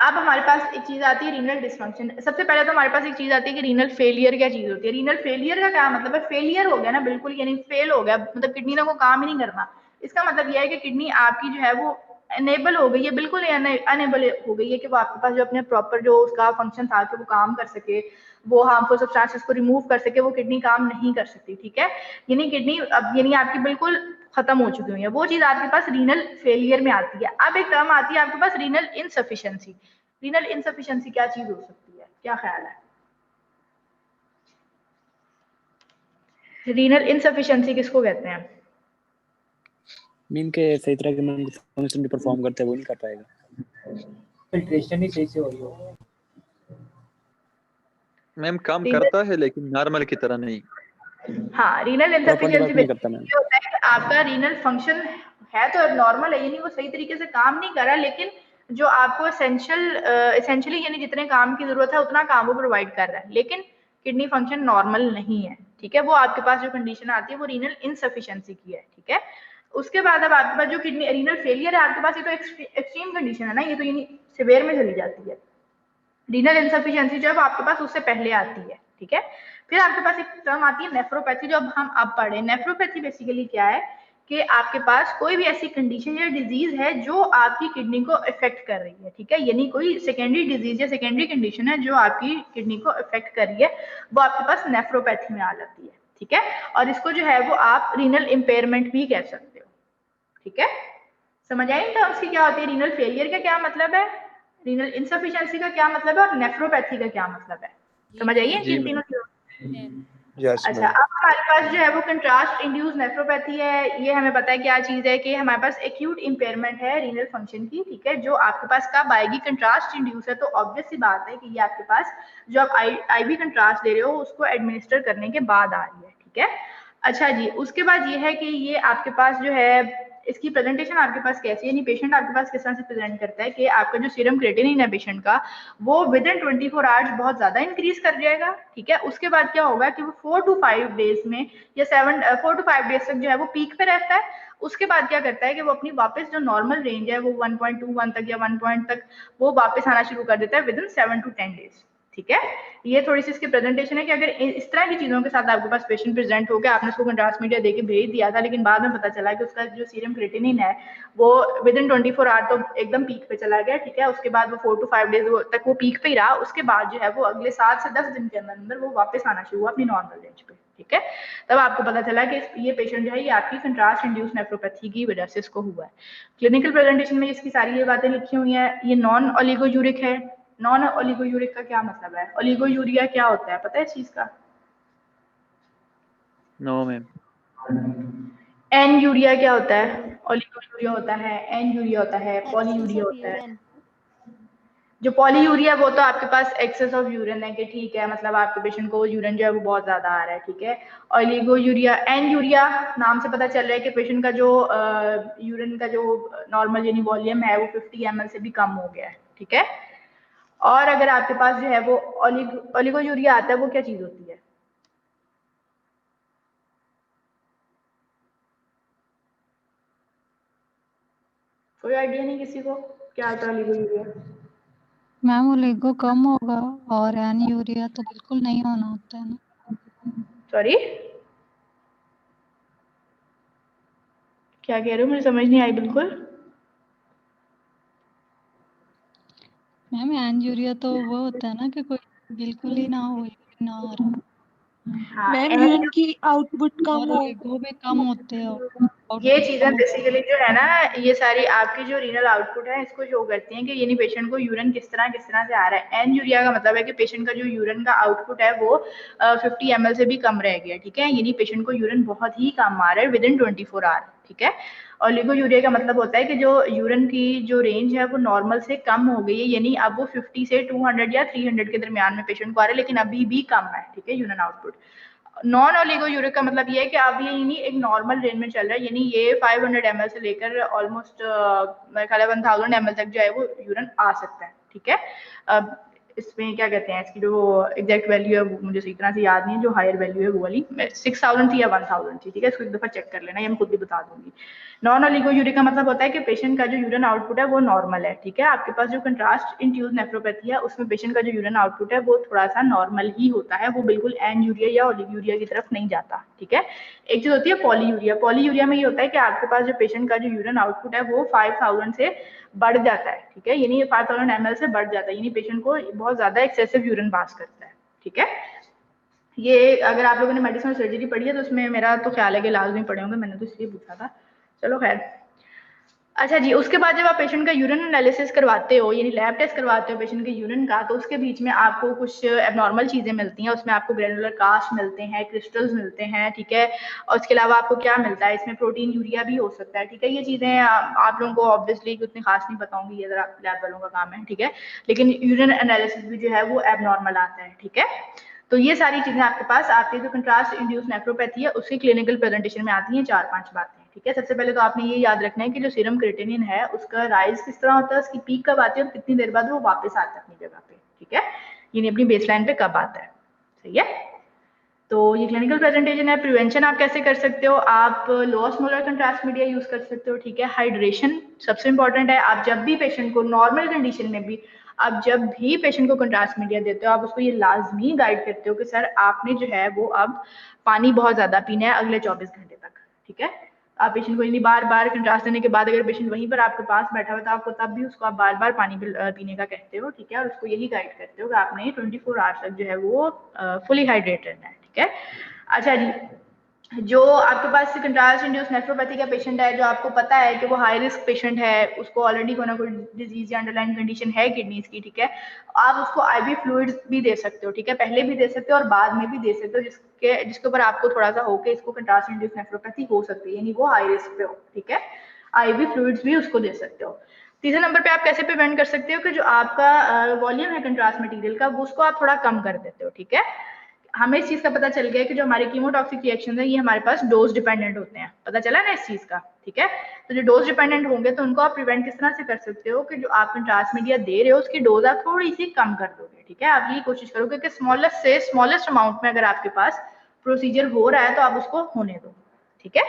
अब हमारे पास एक चीज आती है रीनल डिसफंक्शन। सबसे पहले तो हमारे पास एक चीज आती है कि रीनल फेलियर क्या चीज होती है। रीनल फेलियर का क्या मतलब है? फेलियर हो गया ना बिल्कुल, यानी फेल हो गया, मतलब किडनी को काम ही नहीं करना। इसका मतलब यह है कि किडनी आपकी जो है वो अनेबल हो गई है, बिल्कुल अनेबल हो गई है कि वो आपके पास जो अपने प्रॉपर जो उसका फंक्शन था कि वो काम कर सके, वो हार्मफुल सब्सटेंसेस को रिमूव कर सके, वो किडनी काम नहीं कर सकती। ठीक है, यानी किडनी अब यानी आपकी बिल्कुल खत्म हो चुकी हुई है, वो चीज आपके पास रीनल फेलियर में आती है। अब एक टर्म आती है आपके पास रीनल इनसफिशिएंसी। रीनल इनसफिशिएंसी क्या चीज हो सकती है? क्या ख्याल है? रीनल इनसफिशिएंसी किसको कहते हैं? मीन के सही तरह के फंक्शन भी परफॉर्म करते हैं वो नहीं कर पाएगा, फिल्ट्रेशन ही सही से हो रही हो। मैम काम करता है लेकिन नॉर्मल की तरह नहीं। हाँ, रीनल इनसफिशिएंसी नहीं करता मैम। ये होता है कि आपका रीनल फंक्शन है तो नॉर्मल है, यानी वो सही तरीके से काम नहीं कर रहा, लेकिन जो आपको एसेंशियली यानी जितने काम की जरूरत है उतना काम वो प्रोवाइड कर रहा है, लेकिन किडनी फंक्शन नॉर्मल नहीं है। ठीक है, वो आपके पास जो कंडीशन आती है वो रीनल इनसफिशिएंसी की है। ठीक है, उसके बाद अब आपके पास जो किडनी रीनल फेलियर है आपके पास, ये तो एक्सट्रीम कंडीशन है ना, ये तो यानी सिवियर में चली जाती है। रीनल इनसफिशिएंसी जो है आपके पास उससे पहले आती है। ठीक है, फिर आपके पास एक टर्म आती है नेफ्रोपैथी, जो हम अब पढ़े। नेफ्रोपैथी बेसिकली क्या है कि आपके पास कोई भी ऐसी कंडीशन या डिजीज है जो आपकी किडनी को इफेक्ट कर रही है। ठीक है, यानी कोई सेकेंडरी डिजीज या सेकेंडरी कंडीशन है जो आपकी किडनी को इफेक्ट कर रही है, वो आपके पास नेफ्रोपैथी में आ जाती है। ठीक है, और इसको जो है वो आप रीनल इम्पेयरमेंट भी कह सकते हो। ठीक है, समझ आई टर्म्स की क्या होती है? रीनल फेलियर का क्या मतलब है, रीनल इनसफिशिएंसी का क्या मतलब है, और नेफ्रोपैथी का क्या मतलब है? समझ आइए इन तीनों चीजों। अच्छा, अब हमारे पास जो है वो कंट्रास्ट इंड्यूस नेफ्रोपैथी है। ये हमें पता है क्या चीज है कि हमारे पास एक्यूट इंपेयरमेंट है रीनल फंक्शन की। ठीक है, जो आपके पास कब आएगी? कंट्रास्ट इंड्यूस है, तो ऑब्वियस सी बात है कि ये आपके पास जो आप आईवी कंट्रास्ट दे रहे हो उसको एडमिनिस्टर करने के बाद आ रही है। ठीक है, अच्छा जी, उसके बाद ये है कि ये आपके पास जो है इसकी प्रेजेंटेशन आपके पास कैसी है, यानी पेशेंट आपके पास किस तरह से प्रेजेंट करता है कि आपका जो सीरम क्रिएटिनिन है पेशेंट का वो विद इन 24 आवर्स बहुत ज्यादा इंक्रीज कर जाएगा। ठीक है, उसके बाद क्या होगा कि वो 4 to 5 डेज में या 4 to 5 डेज तक जो है वो पीक पे रहता है। उसके बाद क्या करता है कि वो अपनी वापस जो नॉर्मल रेंज है वो 1.21 तक या 1 पॉइंट तक वो वापस आना शुरू कर देता है विद इन 7 to 10 डेज। ठीक है, ये थोड़ी सी इसकी प्रेजेंटेशन है कि अगर इस तरह की चीजों के साथ आपके पास पेशेंट प्रेजेंट हो गया, आपने उसको कंट्रास्ट मीडिया देके भेज दिया था, लेकिन बाद में पता चला कि उसका जो सीरम क्रिएटिनिन है वो विद इन 24 आवर तो एकदम पीक पे चला गया। ठीक है, उसके बाद वो 4 to 5 डेज तक वो पीक पे ही रहा, उसके बाद जो है वो अगले 7 से 10 दिन के अंदर वो वापस आना शुरू हुआ अपनी नॉर्मल रेंज पे। ठीक है, तब आपको पता चला कि ये पेशेंट जो है ये आपकी कंट्रास्ट इंड्यूस नेफ्रोपैथी की वजह से इसको हुआ है। क्लिनिकल प्रेजेंटेशन में इसकी सारी ये बातें लिखी हुई हैं। ये नॉन ओलिगोयूरिक है। नॉन ओलिगोयूरिक का क्या मतलब है? ओलिगोयूरिया क्या होता है, पता है इस चीज का? No ma'am. एन यूरिया क्या होता है? ओलिगोयूरिया होता है, एन यूरिया होता है, पॉलीयूरिया होता है। जो पॉलीयूरिया वो तो आपके पास एक्सेस ऑफ यूरिन है कि ठीक है, मतलब आपके पेशेंट को यूरिन जो है वो बहुत ज्यादा आ रहा है। ठीक है, ओलिगोयूरिया, एन यूरिया नाम से पता चल रहा है कि पेशेंट का जो यूरिन का जो नॉर्मल यानी वॉल्यूम है वो 50 ml से भी कम हो गया है। ठीक है, और अगर आपके पास जो है वो ओलिगोयूरिया आता है वो क्या चीज होती है? कोई आइडिया नहीं किसी को क्या होता है ओलिगोयूरिया? मैम ओलिगो कम होगा और एन यूरिया तो बिल्कुल नहीं होना होता है ना। सॉरी क्या कह रहे हो, मुझे समझ नहीं आई बिल्कुल। मैम एन यूरिया तो वो होता है ना कि कोई बिल्कुल ही ना हो, ना आ रहा। हाँ, मैम यूरिन की आउटपुट कम और हो। ओलिगो भी कम होते हो। ये चीजें बेसिकली जो है ना, ये सारी आपकी जो रीनल आउटपुट है इसको शो करती हैं कि यानी पेशेंट को यूरिन किस तरह से आ रहा है। एन यूरिया का मतलब है कि पेशेंट का जो यूरिन का आउटपुट है वो 50 ml से भी कम रह गया। ठीक है, यानी पेशेंट को यूरिन बहुत ही कम आ रहा है विद इन 24 आवर। ठीक है, ओलिगोयूरिया का मतलब होता है कि जो यूरिन की जो रेंज है वो नॉर्मल से कम हो गई है, यानी अब वो 50 से 200 या 300 के दरमियान में पेशेंट को आ रहा है, लेकिन अभी भी कम है। ठीक है, यूरिन आउटपुट। नॉन ओलिगोयूरिक का मतलब ये है कि अब ये यानी एक नॉर्मल रेंज में चल रहा है, यानी ये 500 ml से लेकर ऑलमोस्ट मेरे ख्याल है 1000 ml तक जो है वो यूरिन आ सकता है। ठीक है, अब इसमें क्या कहते हैं, इसकी जो एग्जैक्ट वैल्यू है वो मुझे सही तरह से याद नहीं है, जो हायर वैल्यू है वो वाली 6000 थी या 1000 थी। ठीक है, इसको एक दफा चेक कर लेना, ये मैं खुद भी बता दूंगी। नॉन ओलिगोयूरिक का मतलब होता है कि पेशेंट का जो यूरिन आउटपुट है वो नॉर्मल है। ठीक है, आपके पास जो कंट्रास्ट इंड्यूस नेफ्रोपैथी है उसमें पेशेंट का जो यूरिन आउटपुट है वो थोड़ा सा नॉर्मल ही होता है, वो बिल्कुल एन यूरिया या ओलिगोयूरिया की तरफ नहीं जाता। ठीक है, एक चीज होती है पॉलीयूरिया। पॉलीयूरिया में ये होता है कि आपके पास जो पेशेंट का जो यूरिन आउटपुट है वो 5000 से बढ़ जाता है। ठीक है, यानी 5000 ml से बढ़ जाता है, यानी पेशेंट को बहुत ज्यादा एक्सेसिव यूरिन पास करता है। ठीक है, ये अगर आप लोगों ने मेडिसिन सर्जरी पढ़ी है तो उसमें मेरा तो ख्याल है कि लाजमी पढ़े होंगे, मैंने तो इसलिए पूछा था। चलो खैर, अच्छा जी, उसके बाद जब आप पेशेंट का यूरिन एनालिसिस करवाते हो यानी लैब टेस्ट करवाते हो पेशेंट के यूरिन का, तो उसके बीच में आपको कुछ एबनॉर्मल चीजें मिलती हैं। उसमें आपको ग्रेनुलर कास्ट मिलते हैं, क्रिस्टल्स मिलते हैं। ठीक है, और उसके अलावा आपको क्या मिलता है, इसमें प्रोटीन यूरिया भी हो सकता है। ठीक है, ये चीजें आप लोगों को ऑब्वियसली उतनी खास नहीं पता होंगी, ये जरा लैब वालों का काम है। ठीक है, लेकिन यूरिन एनालिसिस भी जो है वो एबनॉर्मल आता है। ठीक है, तो ये सारी चीजें आपके पास आपकी जो कंट्रास्ट इंड्यूस नेफ्रोपैथी है उसकी क्लिनिकल प्रेजेंटेशन में आती हैं 4-5 बातें। ठीक है, सबसे पहले तो आपने ये याद रखना है कि जो सीरम क्रिएटिनिन है उसका राइज किस तरह होता है, उसकी पीक कब आती है और कितनी देर बाद वो वापस आता है अपनी जगह पे। ठीक है, यानी अपनी बेसलाइन पे कब आता है। सही है, तो ये क्लिनिकल प्रेजेंटेशन है। प्रिवेंशन आप कैसे कर सकते हो, आप लो ऑस्मोलर कंट्रास्ट मीडिया यूज कर सकते हो। ठीक है, हाइड्रेशन सबसे इंपॉर्टेंट है। आप जब भी पेशेंट को नॉर्मल कंडीशन में भी आप जब भी पेशेंट को कंट्रास्ट मीडिया देते हो आप उसको ये लाजमी गाइड करते हो कि सर आपने जो है वो अब पानी बहुत ज्यादा पीना है अगले 24 घंटे तक। ठीक है, आप पेशेंट को बार बार कंट्रास्ट देने के बाद अगर पेशेंट वहीं पर आपके पास बैठा हुआ तो आपको तब भी उसको आप बार बार पानी पीने का कहते हो। ठीक है, और उसको यही गाइड करते हो कि आपने 24 आवर्स तक जो है वो फुली हाइड्रेट रहना है। ठीक है, अच्छा जी, जो आपके पास कंट्रास्ट इंड्यूस नेफ्रोपैथी का पेशेंट है, जो आपको पता है कि वो हाई रिस्क पेशेंट है, उसको ऑलरेडी कोई ना कोई डिजीज या अंडरलाइन कंडीशन है किडनीज की। ठीक है, आप उसको आईवी फ्लूइड्स भी दे सकते हो। ठीक है, पहले भी दे सकते हो और बाद में भी दे सकते हो, जिसके ऊपर आपको थोड़ा सा हो कि इसको कंट्रास्ट इंड्यूस नेफ्रोपैथी हो सकती है, यानी वो हाई रिस्क पे हो। ठीक है, आईवी फ्लूइड्स भी उसको दे सकते हो। तीसरे नंबर पे आप कैसे प्रिवेंट कर सकते हो कि जो आपका वॉल्यूम है कंट्रास्ट मटेरियल का उसको आप थोड़ा कम कर देते हो। ठीक है, हमें इस चीज का पता चल गया कि जो हमारे कीमोटॉक्सिक रिएक्शंस है ये हमारे पास डोज डिपेंडेंट होते हैं, पता चला ना इस चीज का। ठीक है, तो जो डोज डिपेंडेंट होंगे तो उनको आप प्रिवेंट किस तरह से कर सकते हो कि जो आप कंट्रास्ट मीडिया दे रहे हो उसकी डोज आप थोड़ी सी कम कर दोगे। ठीक है, आप ये कोशिश करोगे कि स्मॉलेस्ट से स्मॉलेस्ट अमाउंट में अगर आपके पास प्रोसीजर हो रहा है तो आप उसको होने दो। ठीक है,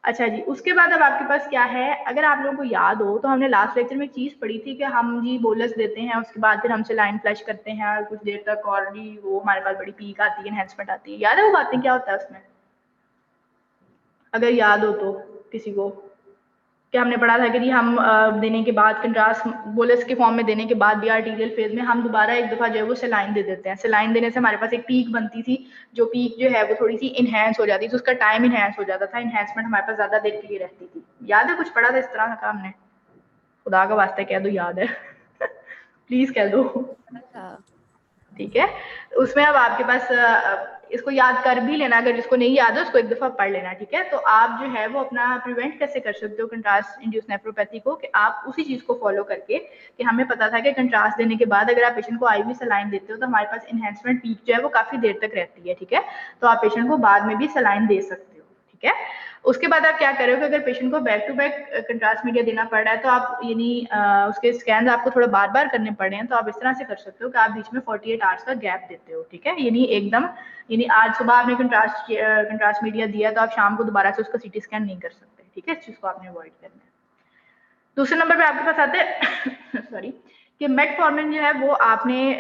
अच्छा जी, उसके बाद अब आपके पास क्या है, अगर आप लोगों को याद हो तो हमने लास्ट लेक्चर में एक चीज़ पढ़ी थी कि हम जी बोलस देते हैं, उसके बाद फिर हमसे लाइन फ्लैश करते हैं और कुछ देर तक और जी वो हमारे पास बड़ी पीक आती है, एनहेंसमेंट आती है। याद है वो बातें, क्या होता है उसमें, अगर याद हो तो किसी को? क्या हमने पढ़ा था कि जी हम देने के बाद कंट्रास्ट बोलस के फॉर्म में देने के बाद भी आर्टीरियल फेज में हम दोबारा एक दफ़ा जो है वो सेलाइन दे देते हैं। सेलाइन देने से हमारे पास एक पीक बनती थी, जो पीक जो है वो थोड़ी सी इन्हेंस हो जाती थी, उसका टाइम इन्हेंस हो जाता था, इन्हेंसमेंट हमारे पास ज़्यादा देर के लिए रहती थी। याद है कुछ पढ़ा था इस तरह का हमने? खुदा का वास्ते कह दो याद है प्लीज़ कह दो। ठीक है, उसमें अब आपके पास इसको याद कर भी लेना, अगर जिसको नहीं याद है उसको एक दफा पढ़ लेना। ठीक है, तो आप जो है वो अपना प्रिवेंट कैसे कर सकते हो कंट्रास्ट इंड्यूस नेफ्रोपैथी को, कि आप उसी चीज को फॉलो करके, कि हमें पता था कि कंट्रास्ट देने के बाद अगर आप पेशेंट को आईवी सलाइन देते हो तो हमारे पास इन्हेंसमेंट पीक जो है वो काफी देर तक रहती है। ठीक है, तो आप पेशेंट को बाद में भी सलाइन दे सकते हो। ठीक है, उसके बाद आप क्या करोगे, अगर पेशेंट को back to back contrast media देना पड़ रहा है तो आप यानी उसके स्कैन आपको थोड़ा बार बार करने पड़ रहे हैं, तो आप इस तरह से कर सकते हो कि आप बीच में 48 आवर्स का गैप देते हो। ठीक है, यानी एकदम, यानी आज सुबह आपने कंट्रास्ट मीडिया दिया तो आप शाम को दोबारा से उसका सीटी स्कैन नहीं कर सकते। ठीक है, इस चीज को आपने अवॉइड करना है। दूसरे नंबर पे आपके पास आते हैं सॉरी, कि मेटफॉर्मिन जो है वो आपने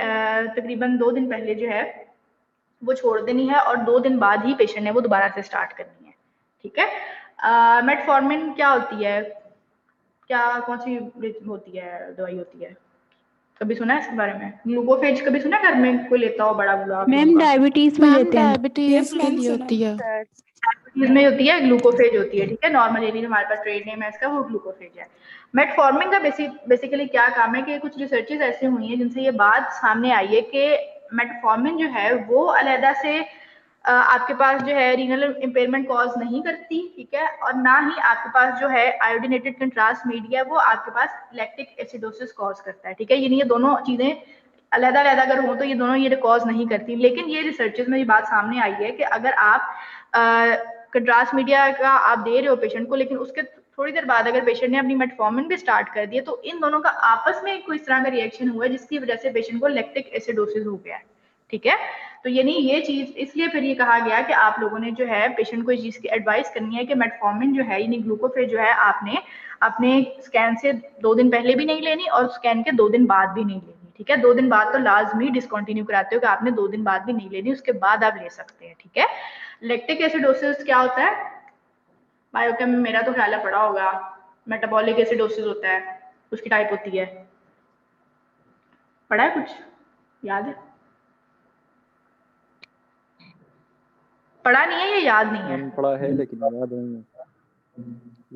तकरीबन 2 दिन पहले जो है वो छोड़ देनी है और 2 दिन बाद ही पेशेंट ने वो दोबारा से स्टार्ट करनी है। ठीक है, मेटफॉर्मिन क्या होती है, क्या कौन सी होती है दवाई होती है, कभी सुना है इसके बारे में? ग्लूकोफेज कभी सुना घर में कोई लेता हो बड़ा गुलाब? मैम डायबिटीज में लेते हैं। डायबिटीज के लिए होती है। डायबिटीज में होती है, ग्लूकोफेज होती है। ठीक है, नॉर्मल एरिया हमारे पास ट्रेड नेम है इसका, वो ग्लूकोफेज है। मेटफॉर्मिन का बेसिकली क्या काम है कि कुछ रिसर्चेस ऐसे हुई हैं जिनसे ये बात सामने आई है कि मेटफॉर्मिन जो है वो अलहदा से आपके पास जो है रीनल इम्पेयरमेंट कॉज नहीं करती। ठीक है, और ना ही आपके पास जो है आयोडीनेटेड कंट्रास्ट मीडिया वो आपके पास लैक्टिक एसिडोसिस कॉज करता है। ठीक है, यानी ये दोनों चीजें अलग-अलग अगर हो तो ये दोनों ये कॉज नहीं करती, लेकिन ये रिसर्चेस में ये बात सामने आई है कि अगर आप कंट्रास्ट मीडिया का आप दे रहे हो पेशेंट को, लेकिन उसके थोड़ी देर बाद अगर पेशेंट ने अपनी मेटफॉर्मिन भी स्टार्ट कर दिया तो इन दोनों का आपस में कोई इस तरह का रिएक्शन हुआ है जिसकी वजह से पेशेंट को लैक्टिक एसिडोसिस हो गया है। ठीक है, तो यानी ये चीज इसलिए फिर ये कहा गया कि आप लोगों ने जो है पेशेंट को इस चीज की एडवाइस करनी है कि मेटफॉर्मिन जो है यानी ग्लूकोफेज जो है आपने अपने स्कैन से 2 दिन पहले भी नहीं लेनी और स्कैन के 2 दिन बाद भी नहीं लेनी। ठीक है, 2 दिन बाद तो लाजमी डिसकंटिन्यू कराते हो कि आपने 2 दिन बाद भी नहीं लेनी, उसके बाद आप ले सकते हैं। ठीक है, लैक्टिक एसिडोसिस क्या होता है? बायोकेम में मेरा तो ख्याल है पढ़ा होगा, मेटाबॉलिक एसिडोसिस होता है, उसकी टाइप होती है, पढ़ा है कुछ याद है? पढ़ा नहीं है या याद नहीं है? पढ़ा है लेकिन याद नहीं है,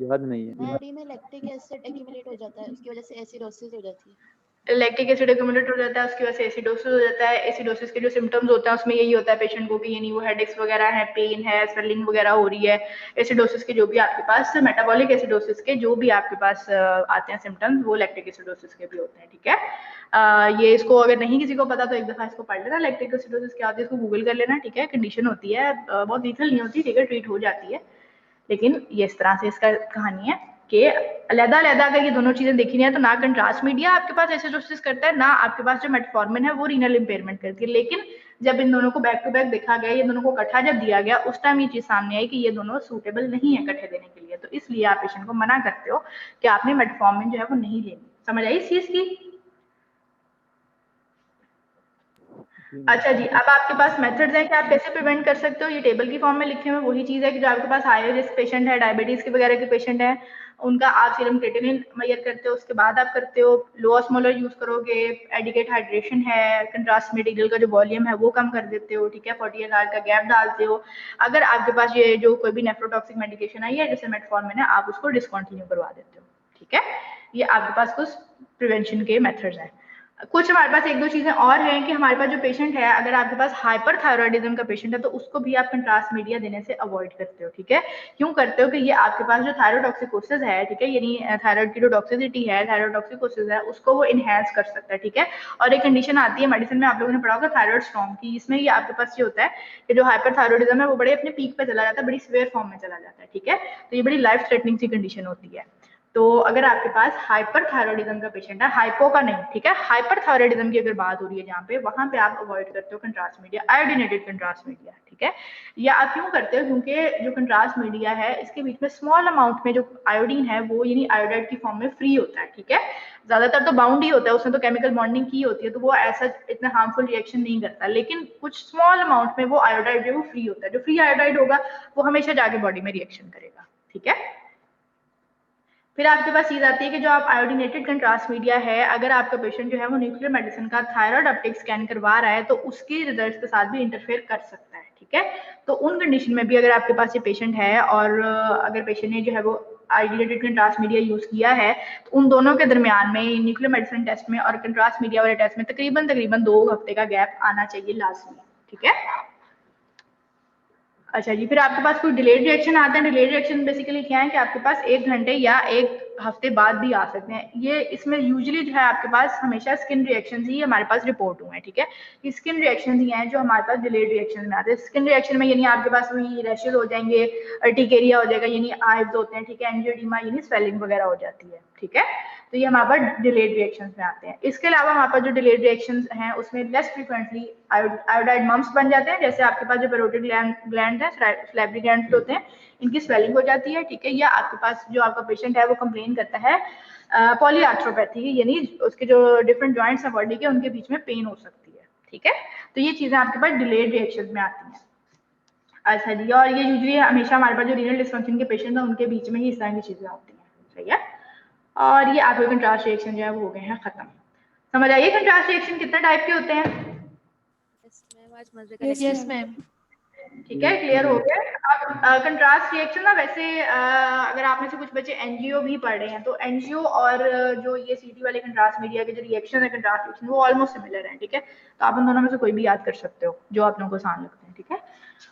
याद नहीं है। बॉडी में लैक्टिक एसिड एक्यूमुलेट हो जाता है, उसकी वजह से एसिडोसिस हो जाती है। लैक्टिक एसिड एक्यूमुलेट हो जाता है, उसकी वजह से एसिडोसिस हो जाता है। एसिडोसिस के जो सिम्टम्स होते हैं उसमें यही होता है पेशेंट को कि यानी वो हेडेक्स वगैरह है, पेन है, स्वेलिंग वगैरह हो रही है। एसिडोसिस के जो भी आपके पास मेटाबॉलिक एसिडोसिस के जो भी आपके पास आते हैं सिम्टम्स वो लैक्टिक एसिडोसिस के भी होते हैं। ठीक है, ये इसको अगर नहीं किसी को पता तो एक दफा इसको पढ़ लेना, लैक्टिक एसिडोसिस क्या होती है इसको गूगल कर लेना। ठीक है, कंडीशन होती है, बहुत लीथल नहीं होती। ठीक है, ट्रीट हो जाती है, लेकिन ये इस तरह से इसका कहानी है कि अलग-अलग अगर ये दोनों चीजें देखी नहीं है तो ना कंट्रास्ट मीडिया आपके पास एसिडोसिस करता है, ना आपके पास जो मेटफॉर्मिन है वो रीनल इम्पेयरमेंट करती है। लेकिन जब इन दोनों को बैक टू बैक देखा गया, ये दोनों को इकट्ठा जब दिया गया, उस टाइम ये चीज सामने आई कि ये दोनों सूटेबल नहीं है इकट्ठे देने के लिए, तो इसलिए आप पेशेंट को मना करते हो कि आपने मेटफॉर्मिन जो है वो नहीं लेनी। समझ आई इस चीज की? अच्छा जी, अब आपके पास मेथड्स हैं कि आप कैसे प्रिवेंट कर सकते हो। ये टेबल की फॉर्म में लिखे हुए वही चीज़ है कि जो आपके पास हाई रिस्क पेशेंट है, डायबिटीज के वगैरह के पेशेंट हैं, उनका आप सीरम क्रिएटिनिन मेजर करते हो, उसके बाद आप करते हो लो ऑस्मोलर यूज करोगे, एडिकेट हाइड्रेशन है, कंट्रास्ट मटेरियल का जो वॉल्यूम है वो कम कर देते हो। ठीक है, 48 आवर का गैप डालते हो। अगर आपके पास ये जो कोई भी नेफ्रोटॉक्सिक मेडिकेशन आई है जैसे मेटफॉर्मिन है, आप उसको डिसकंटिन्यू करवा देते हो। ठीक है, ये आपके पास कुछ प्रिवेंशन के मेथड्स हैं। कुछ हमारे पास एक दो चीजें और हैं कि हमारे पास जो पेशेंट है, अगर आपके पास हाइपरथायरॉयडिज्म का पेशेंट है तो उसको भी आप कंट्रास्ट मीडिया देने से अवॉइड करते हो। ठीक है, क्यों करते हो कि ये आपके पास जो थायरोटॉक्सिकोसिस है, ठीक है, यानी थायराइड की जो टॉक्सिसिटी है, थायरोटॉक्सिकोसिस है, उसको वो इनहेंस कर सकता है। ठीक है, और एक कंडीशन आती है मेडिसिन में, आप लोगों ने पढ़ा होगा थायराइड स्टॉर्म की, इसमें ये आपके पास ये होता है कि जो हाइपरथायरॉयडिज्म है वो बड़े अपने पीक पे चला जाता है, बड़ी सीवियर फॉर्म में चला जाता है। ठीक है, तो ये बड़ी लाइफ थ्रेटनिंग सी कंडीशन होती है। तो अगर आपके पास हाइपरथायरॉयडिज्म का पेशेंट है, हाइपो का नहीं, ठीक है, हाइपरथायरॉयडिज्म की अगर बात हो रही है जहाँ पे, वहां पे आप अवॉइड करते हो contrast media, iodinated contrast media, ठीक है। या आप क्यों करते हो, क्योंकि जो कंट्रास्ट मीडिया है इसके बीच में स्मॉल अमाउंट में जो आयोडीन है वो यानी आयोडाइड की फॉर्म में फ्री होता है, ठीक है। ज्यादातर तो बाउंड ही होता है, उसमें तो केमिकल बॉन्डिंग की होती है, तो वो ऐसा इतना हार्मफुल रिएक्शन नहीं करता, लेकिन कुछ स्मॉल अमाउंट में वो आयोडाइड जो वो फ्री होता है। जो फ्री आयोडाइड होगा वो हमेशा जाके बॉडी में रिएक्शन करेगा, ठीक है। फिर आपके पास चीज आती है कि जो आप आयोडीनेटेड कंट्रास्ट मीडिया है, अगर आपका पेशेंट जो है वो न्यूक्लियर मेडिसिन का थायराइड अपटेक स्कैन करवा रहा है तो उसके रिजल्ट्स के साथ भी इंटरफेयर कर सकता है, ठीक है। तो उन कंडीशन में भी अगर आपके पास ये पेशेंट है और अगर पेशेंट ने जो है वो आयोडीनेटेड कंट्रास्ट मीडिया यूज किया है, तो उन दोनों के दरमियान में न्यूक्लियर मेडिसिन टेस्ट में और कंट्रास्ट मीडिया वाले टेस्ट में तकरीबन 2 हफ्ते का गैप आना चाहिए लाजमी, ठीक है। अच्छा जी, फिर आपके पास कोई डिलेड रिएक्शन आते हैं। डिलेड रिएक्शन बेसिकली क्या है कि आपके पास 1 घंटे या 1 हफ्ते बाद भी आ सकते हैं। ये इसमें यूजुअली जो है आपके पास हमेशा स्किन रिएक्शन ही हमारे पास रिपोर्ट हुए हैं, ठीक है। ये स्किन रिएक्शन ही हैं जो हमारे पास डिलेड रिएक्शन में आते हैं। स्किन रिएक्शन में यानी आपके पास वही रैशेज हो जाएंगे, अर्टिकेरिया हो जाएगा यानी आइज होते हैं, ठीक है, एंजियोडीमा यानी स्वेलिंग वगैरह हो जाती है, ठीक है। तो ये हमारे पास डिलेड रिएक्शंस में आते हैं। इसके अलावा हमारे पास जो डिलेड रिएक्शंस हैं उसमें लेस फ्रीक्वेंटली आयोडाइड मम्प्स बन जाते हैं, जैसे आपके पास जो पैरोटिड ग्लैंड है, सैलिवरी ग्लैंड्स होते हैं, इनकी स्वेलिंग हो जाती है, ठीक है। या आपके पास जो आपका पेशेंट है वो कंप्लेन करता है पॉलीआर्थ्रोपैथी यानी उसके जो डिफरेंट जॉइंट्स हैं बॉडी के उनके बीच में पेन हो सकती है, ठीक है। तो ये चीजें आपके पास डिलेड रिएक्शन में आती हैं। अच्छा जी, और ये यूजुअली हमेशा हमारे पास जो रीनल डिसफंक्शन के पेशेंट हैं उनके बीच में ही इस तरह की चीजें होती हैं, सही है। और ये आपके कंट्रास्ट रिएक्शन जो है वो हो गए हैं खत्म। समझ आइए कंट्रास्ट रिएक्शन कितने टाइप के होते हैं? Yes ma'am. ठीक है, क्लियर हो गया। अब कंट्रास्ट रिएक्शन ना वैसे अगर आप में से कुछ बच्चे एनजीओ भी पढ़ रहे हैं तो एनजीओ और जो ये सीटी वाले कंट्रास्ट मीडिया के जो रिएक्शन है कंट्रास्ट रिएक्शन वो ऑलमोस्ट सिमिलर हैं, ठीक है। तो आप उन दोनों में से कोई भी याद कर सकते हो जो आप लोगों को आसान लगते हैं, ठीक है।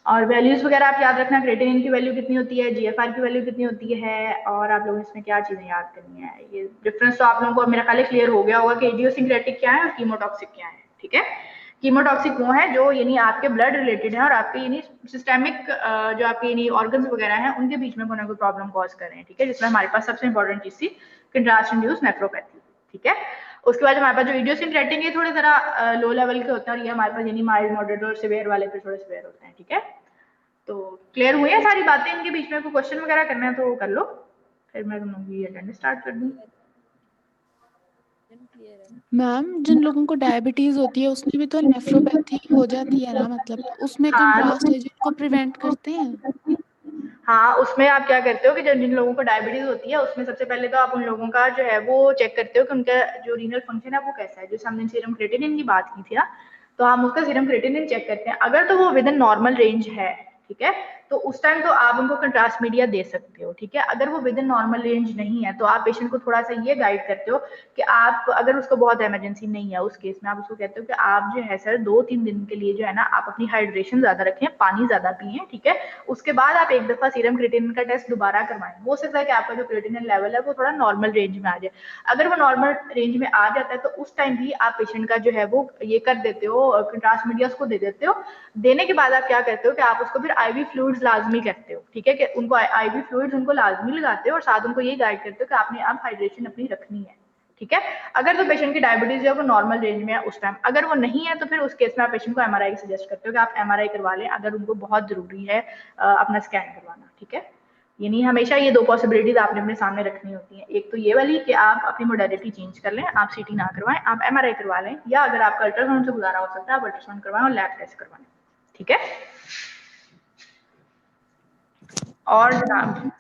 और वैल्यूज वगैरह आप याद रखना, क्रेटिनिन की वैल्यू कितनी होती है, जीएफआर की वैल्यू कितनी होती है, और आप लोगों ने इसमें क्या चीजें याद करनी है। ये डिफरेंस तो आप लोगों को मेरा ख्याल क्लियर हो गया होगा कि इडियोसिंक्रेटिक क्या है और कीमोटॉक्सिक क्या है, ठीक है। कीमोटॉक्सिक वो है जो यानी आपके ब्लड रिलेटेड है और आपके यानी सिस्टेमिक जो आपके यानी ऑर्गन्स वगैरह हैं उनके बीच में कोई ना कोई प्रॉब्लम कॉज कर रहे हैं, ठीक है। जिसमें हमारे पास सबसे इंपॉर्टेंट चीज थी कंट्रास्ट इंड्यूस नेफ्रोपैथी, ठीक है। उसके बाद हमारे पास जो इडियोसिंक्रेटिक है थोड़े जरा लो लेवल के होते हैं और ये हमारे पास यानी माइल्ड मॉडरेट और सिवियर वाले पे थोड़े सिवियर होते हैं, ठीक है। तो क्लियर हुई है सारी बातें? इनके बीच में कोई क्वेश्चन वगैरह करना है तो कर लो, फिर मैं तुम लोगों की अटेंडेंस स्टार्ट कर दूँ। मैम जिन लोगों को डायबिटीज होती है उसमें भी तो नेफ्रोपैथी हो जाती है ना, मतलब उसमें कंट्रास्ट एजेंट को प्रिवेंट करते हैं? हाँ, उसमें आप क्या करते हो कि जब जिन लोगों को डायबिटीज होती है उसमें सबसे पहले तो आप उन लोगों का जो है वो चेक करते हो कि उनका जो रीनल फंक्शन है वो कैसा है। जैसे हमने सीरम क्रेटिनिन की बात की थी ना, तो हम उसका सीरम क्रेटिनिन चेक करते हैं। अगर तो वो विद इन नॉर्मल रेंज है, ठीक है, तो उस टाइम तो आप उनको कंट्रास्ट मीडिया दे सकते हो, ठीक है। अगर वो विद इन नॉर्मल रेंज नहीं है तो आप पेशेंट को थोड़ा सा ये गाइड करते हो कि आप अगर उसको बहुत इमरजेंसी नहीं है उस केस में आप उसको कहते हो कि आप जो है सर 2-3 दिन के लिए जो है ना आप अपनी हाइड्रेशन ज्यादा रखें, पानी ज्यादा पिए, ठीक है। उसके बाद आप एक दफा सीरम क्रेटिनिन का टेस्ट दोबारा करवाएं। हो सकता है कि आपका जो क्रेटिनिन लेवल है वो थोड़ा नॉर्मल रेंज में आ जाए। अगर वो नॉर्मल रेंज में आ जाता है तो उस टाइम भी आप पेशेंट का जो है वो ये कर देते हो, कंट्रास्ट मीडिया उसको दे देते हो। देने के बाद आप क्या करते हो कि आप उसको फिर आईवी फ्लूइड्स लाजमी करते हो, ठीक है, कि उनको आईवी फ्लूइड्स उनको लाजमी लगाते हो और साथ उनको ये गाइड करते हो कि आपने आप हाइड्रेशन अपनी रखनी है, ठीक है। अगर तो पेशेंट की डायबिटीज जो है वो नॉर्मल रेंज में है उस टाइम, अगर वो नहीं है तो फिर उस केस में आप पेशेंट को एमआरआई सजेस्ट करते हो कि आप एमआरआई करवा लें अगर उनको बहुत जरूरी है अपना स्कैन करवाना, ठीक है। यानी हमेशा ये 2 पॉसिबिलिटीज आपने अपने सामने रखनी होती हैं। एक तो ये वाली कि आप अपनी मोडालिटी चेंज कर लें, आप सीटी ना करवाएं, आप एमआरआई करवा लें, या अगर आपका अल्ट्रासाउंड से गुजारा हो सकता है आप अल्ट्रासाउंड करवाएं और लैब टेस्ट करवाएं, ठीक है। और जनाब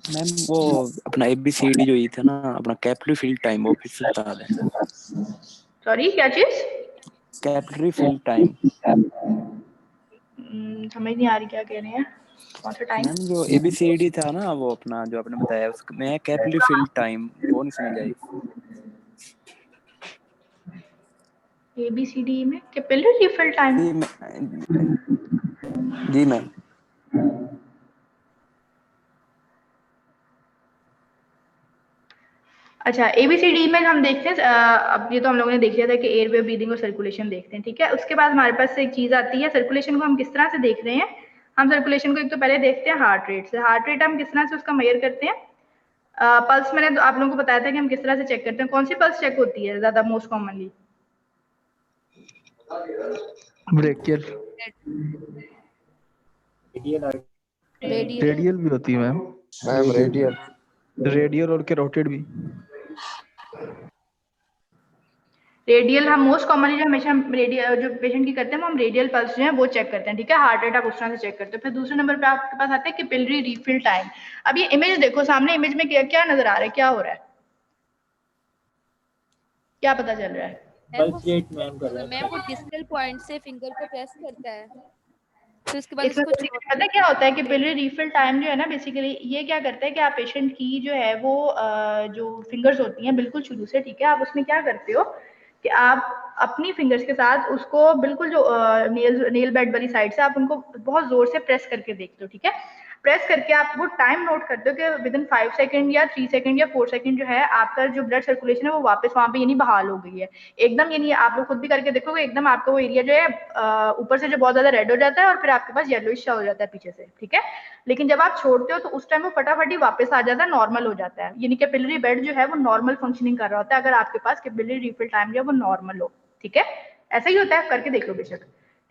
मैम वो अपना एबीसीडी जो ये था ना अपना कैपिलरी फिल टाइम वो फिर से बता दें। सॉरी क्या चीज? कैपिलरी फिल टाइम समझ नहीं आ रही क्या कह रहे हैं, कौन सा टाइम? मैम जो एबीसीडी था ना वो अपना जो आपने बताया उसमें कैपिलरी फिल टाइम वो नहीं समझ आई। एबीसीडी में कैपिलरी फिल टाइम जी मैम। अच्छा, एबीसीडी में हम देखते हैं अब ये तो हम लोगों ने देख लिया था कि एयरवे, ब्रीदिंग और सर्कुलेशन देखते हैं, ठीक है। उसके बाद हमारे पास एक चीज आती है, सर्कुलेशन को हम किस तरह से देख रहे हैं। हम सर्कुलेशन को एक तो पहले देखते हैं हार्ट रेट से। हार्ट रेट हम किस तरह से उसका मेजर करते हैं पल्स मैंने तो आप लोगों को बताया था कि हम किस तरह से चेक करते हैं। कौन सी पल्स चेक होती है ज्यादा मोस्ट कॉमनली? ब्रेकियल, रेडियल भी होती है मैम, रेडियल, रेडियल और कैरोटिड भी। रेडियल हम मोस्ट कॉमनली जो हमेशा रेडियल जो पेशेंट की करते हैं वो हम रेडियल पल्स जो है वो चेक करते हैं, ठीक है। हार्ट रेट आप उस तरह से चेक करते हो। फिर दूसरे नंबर पे आपके पास आता है कैपिलरी रीफिल टाइम। अब ये इमेज देखो सामने, इमेज में क्या क्या नजर आ रहा है, क्या हो रहा है, क्या पता चल रहा है? मैम वो डिस्टल पॉइंट से फिंगर को प्रेस करता है, फिर उसके बाद इसमें उसको पता क्या होता है कि कैपिलरी रीफिल टाइम जो है ना, बेसिकली ये क्या करता है कि आप पेशेंट की जो है वो जो फिंगर्स होती हैं बिल्कुल शुरू से, ठीक है, आप उसमें क्या करते हो कि आप अपनी फिंगर्स के साथ उसको बिल्कुल जो नेल बेड वाली साइड से आप उनको बहुत जोर से प्रेस करके देखते हो, ठीक है। प्रेस करके आप वो टाइम नोट करते हो कि विद इन 5 सेकंड या 3 सेकंड या 4 सेकंड जो है आपका जो ब्लड सर्कुलेशन है वो वापस वहां पे यानी बहाल हो गई है एकदम। यानी आप लोग खुद भी करके देखोगे, एकदम आपका वो एरिया जो है ऊपर से जो बहुत ज्यादा रेड हो जाता है और फिर आपके पास येलोइश सा हो जाता है पीछे से, ठीक है। लेकिन जब आप छोड़ते हो तो उस टाइम वो फटाफट ही वापस आ जाता है, नॉर्मल हो जाता है, यानी कैपिलरी बेड जो है वो नॉर्मल फंक्शनिंग कर रहा होता है अगर आपके पास कैपिलरी रीफिल टाइम जो है वो नॉर्मल हो, ठीक है। ऐसा ही होता है, करके देख लो बेशक,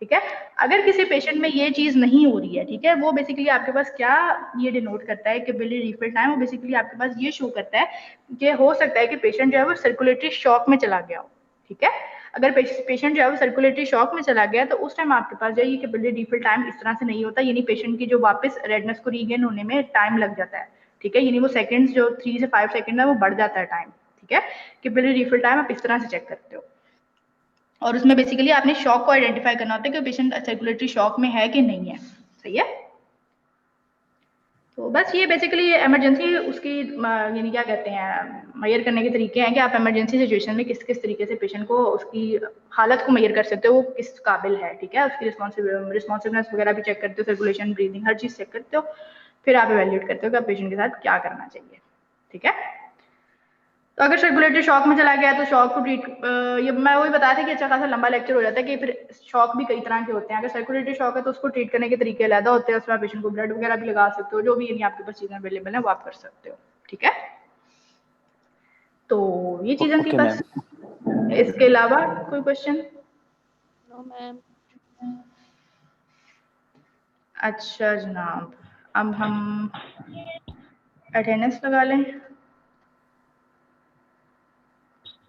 ठीक है। अगर किसी पेशेंट में ये चीज नहीं हो रही है, ठीक है, वो बेसिकली आपके पास क्या ये डिनोट करता है कि कैपिलरी रीफिल टाइम, वो बेसिकली आपके पास ये शो करता है कि हो सकता है कि पेशेंट जो है वो सर्कुलेटरी शॉक में चला गया हो, ठीक है। अगर पेशेंट जो है वो सर्कुलेटरी शॉक में चला गया तो उस टाइम आपके पास जो है ये कैपिलरी रीफिल टाइम इस तरह से नहीं होता, यानी पेशेंट की जो वापस रेडनेस को रीगेन होने में टाइम लग जाता है, ठीक है। यानी वो सेकंड्स जो 3 से 5 सेकंड है वो बढ़ जाता है टाइम, ठीक है। कैपिलरी रीफिल टाइम आप इस तरह से चेक करते हो और उसमें बेसिकली आपने शॉक को आइडेंटिफाई करना होता है कि पेशेंट सर्कुलेटरी शॉक में है कि नहीं है, सही है। तो बस ये बेसिकली इमरजेंसी उसकी यानी क्या कहते हैं मेजर करने के तरीके हैं कि आप इमरजेंसी सिचुएशन में किस किस तरीके से पेशेंट को उसकी हालत को मेजर कर सकते हो, वो किस काबिल है, ठीक है। उसकी रिस्पॉन्सिवनेस वगैरह भी चेक करते हो, सर्कुलेशन, ब्रीदिंग, हर चीज़ चेक करते हो, फिर आप इवेल्यूएट करते हो कि आप पेशेंट के साथ क्या करना चाहिए, ठीक है। तो अगर सर्कुलेटरी शॉक में चला गया तो शॉक को ट्रीट, ये मैं वही बताया था कि अच्छा खासा लंबा लेक्चर हो जाता है कि फिर शॉक भी कई तरह के होते हैं। अगर सर्कुलेटरी शॉक है तो उसको ट्रीट करने के तरीके अलग होते हैं, उसमें पेशेंट को ब्लड वगैरह भी लगा सकते हो, जो भी यानी आपके पास चीजें अवेलेबल है वो आप कर सकते हो, ठीक है। तो ये चीजें थी बस, इसके अलावा कोई क्वेश्चन? No ma'am. अच्छा जनाब, अब हम अटेंडेंस लगा लें।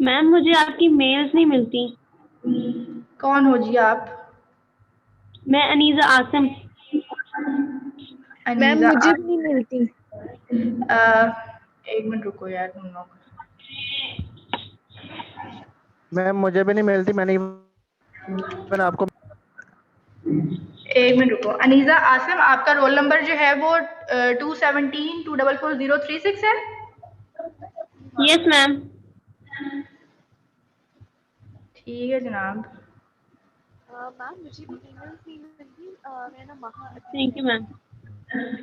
मैम मुझे आपकी मेल्स नहीं मिलती। कौन हो जी आप? मैं अनीजा आसिम। मैम मुझे भी नहीं मिलती। एक मिनट रुको यार तुम लोग। मैम मुझे भी नहीं मिलती, मैंने आपको। एक मिनट रुको। अनीजा आसिम, आपका रोल नंबर जो है वो 217244036 है? Yes ma'am. ठीक है जनाब। मैम मुझे भी ईमेल नहीं मिलती, मेरा नाम महा। Thank you ma'am.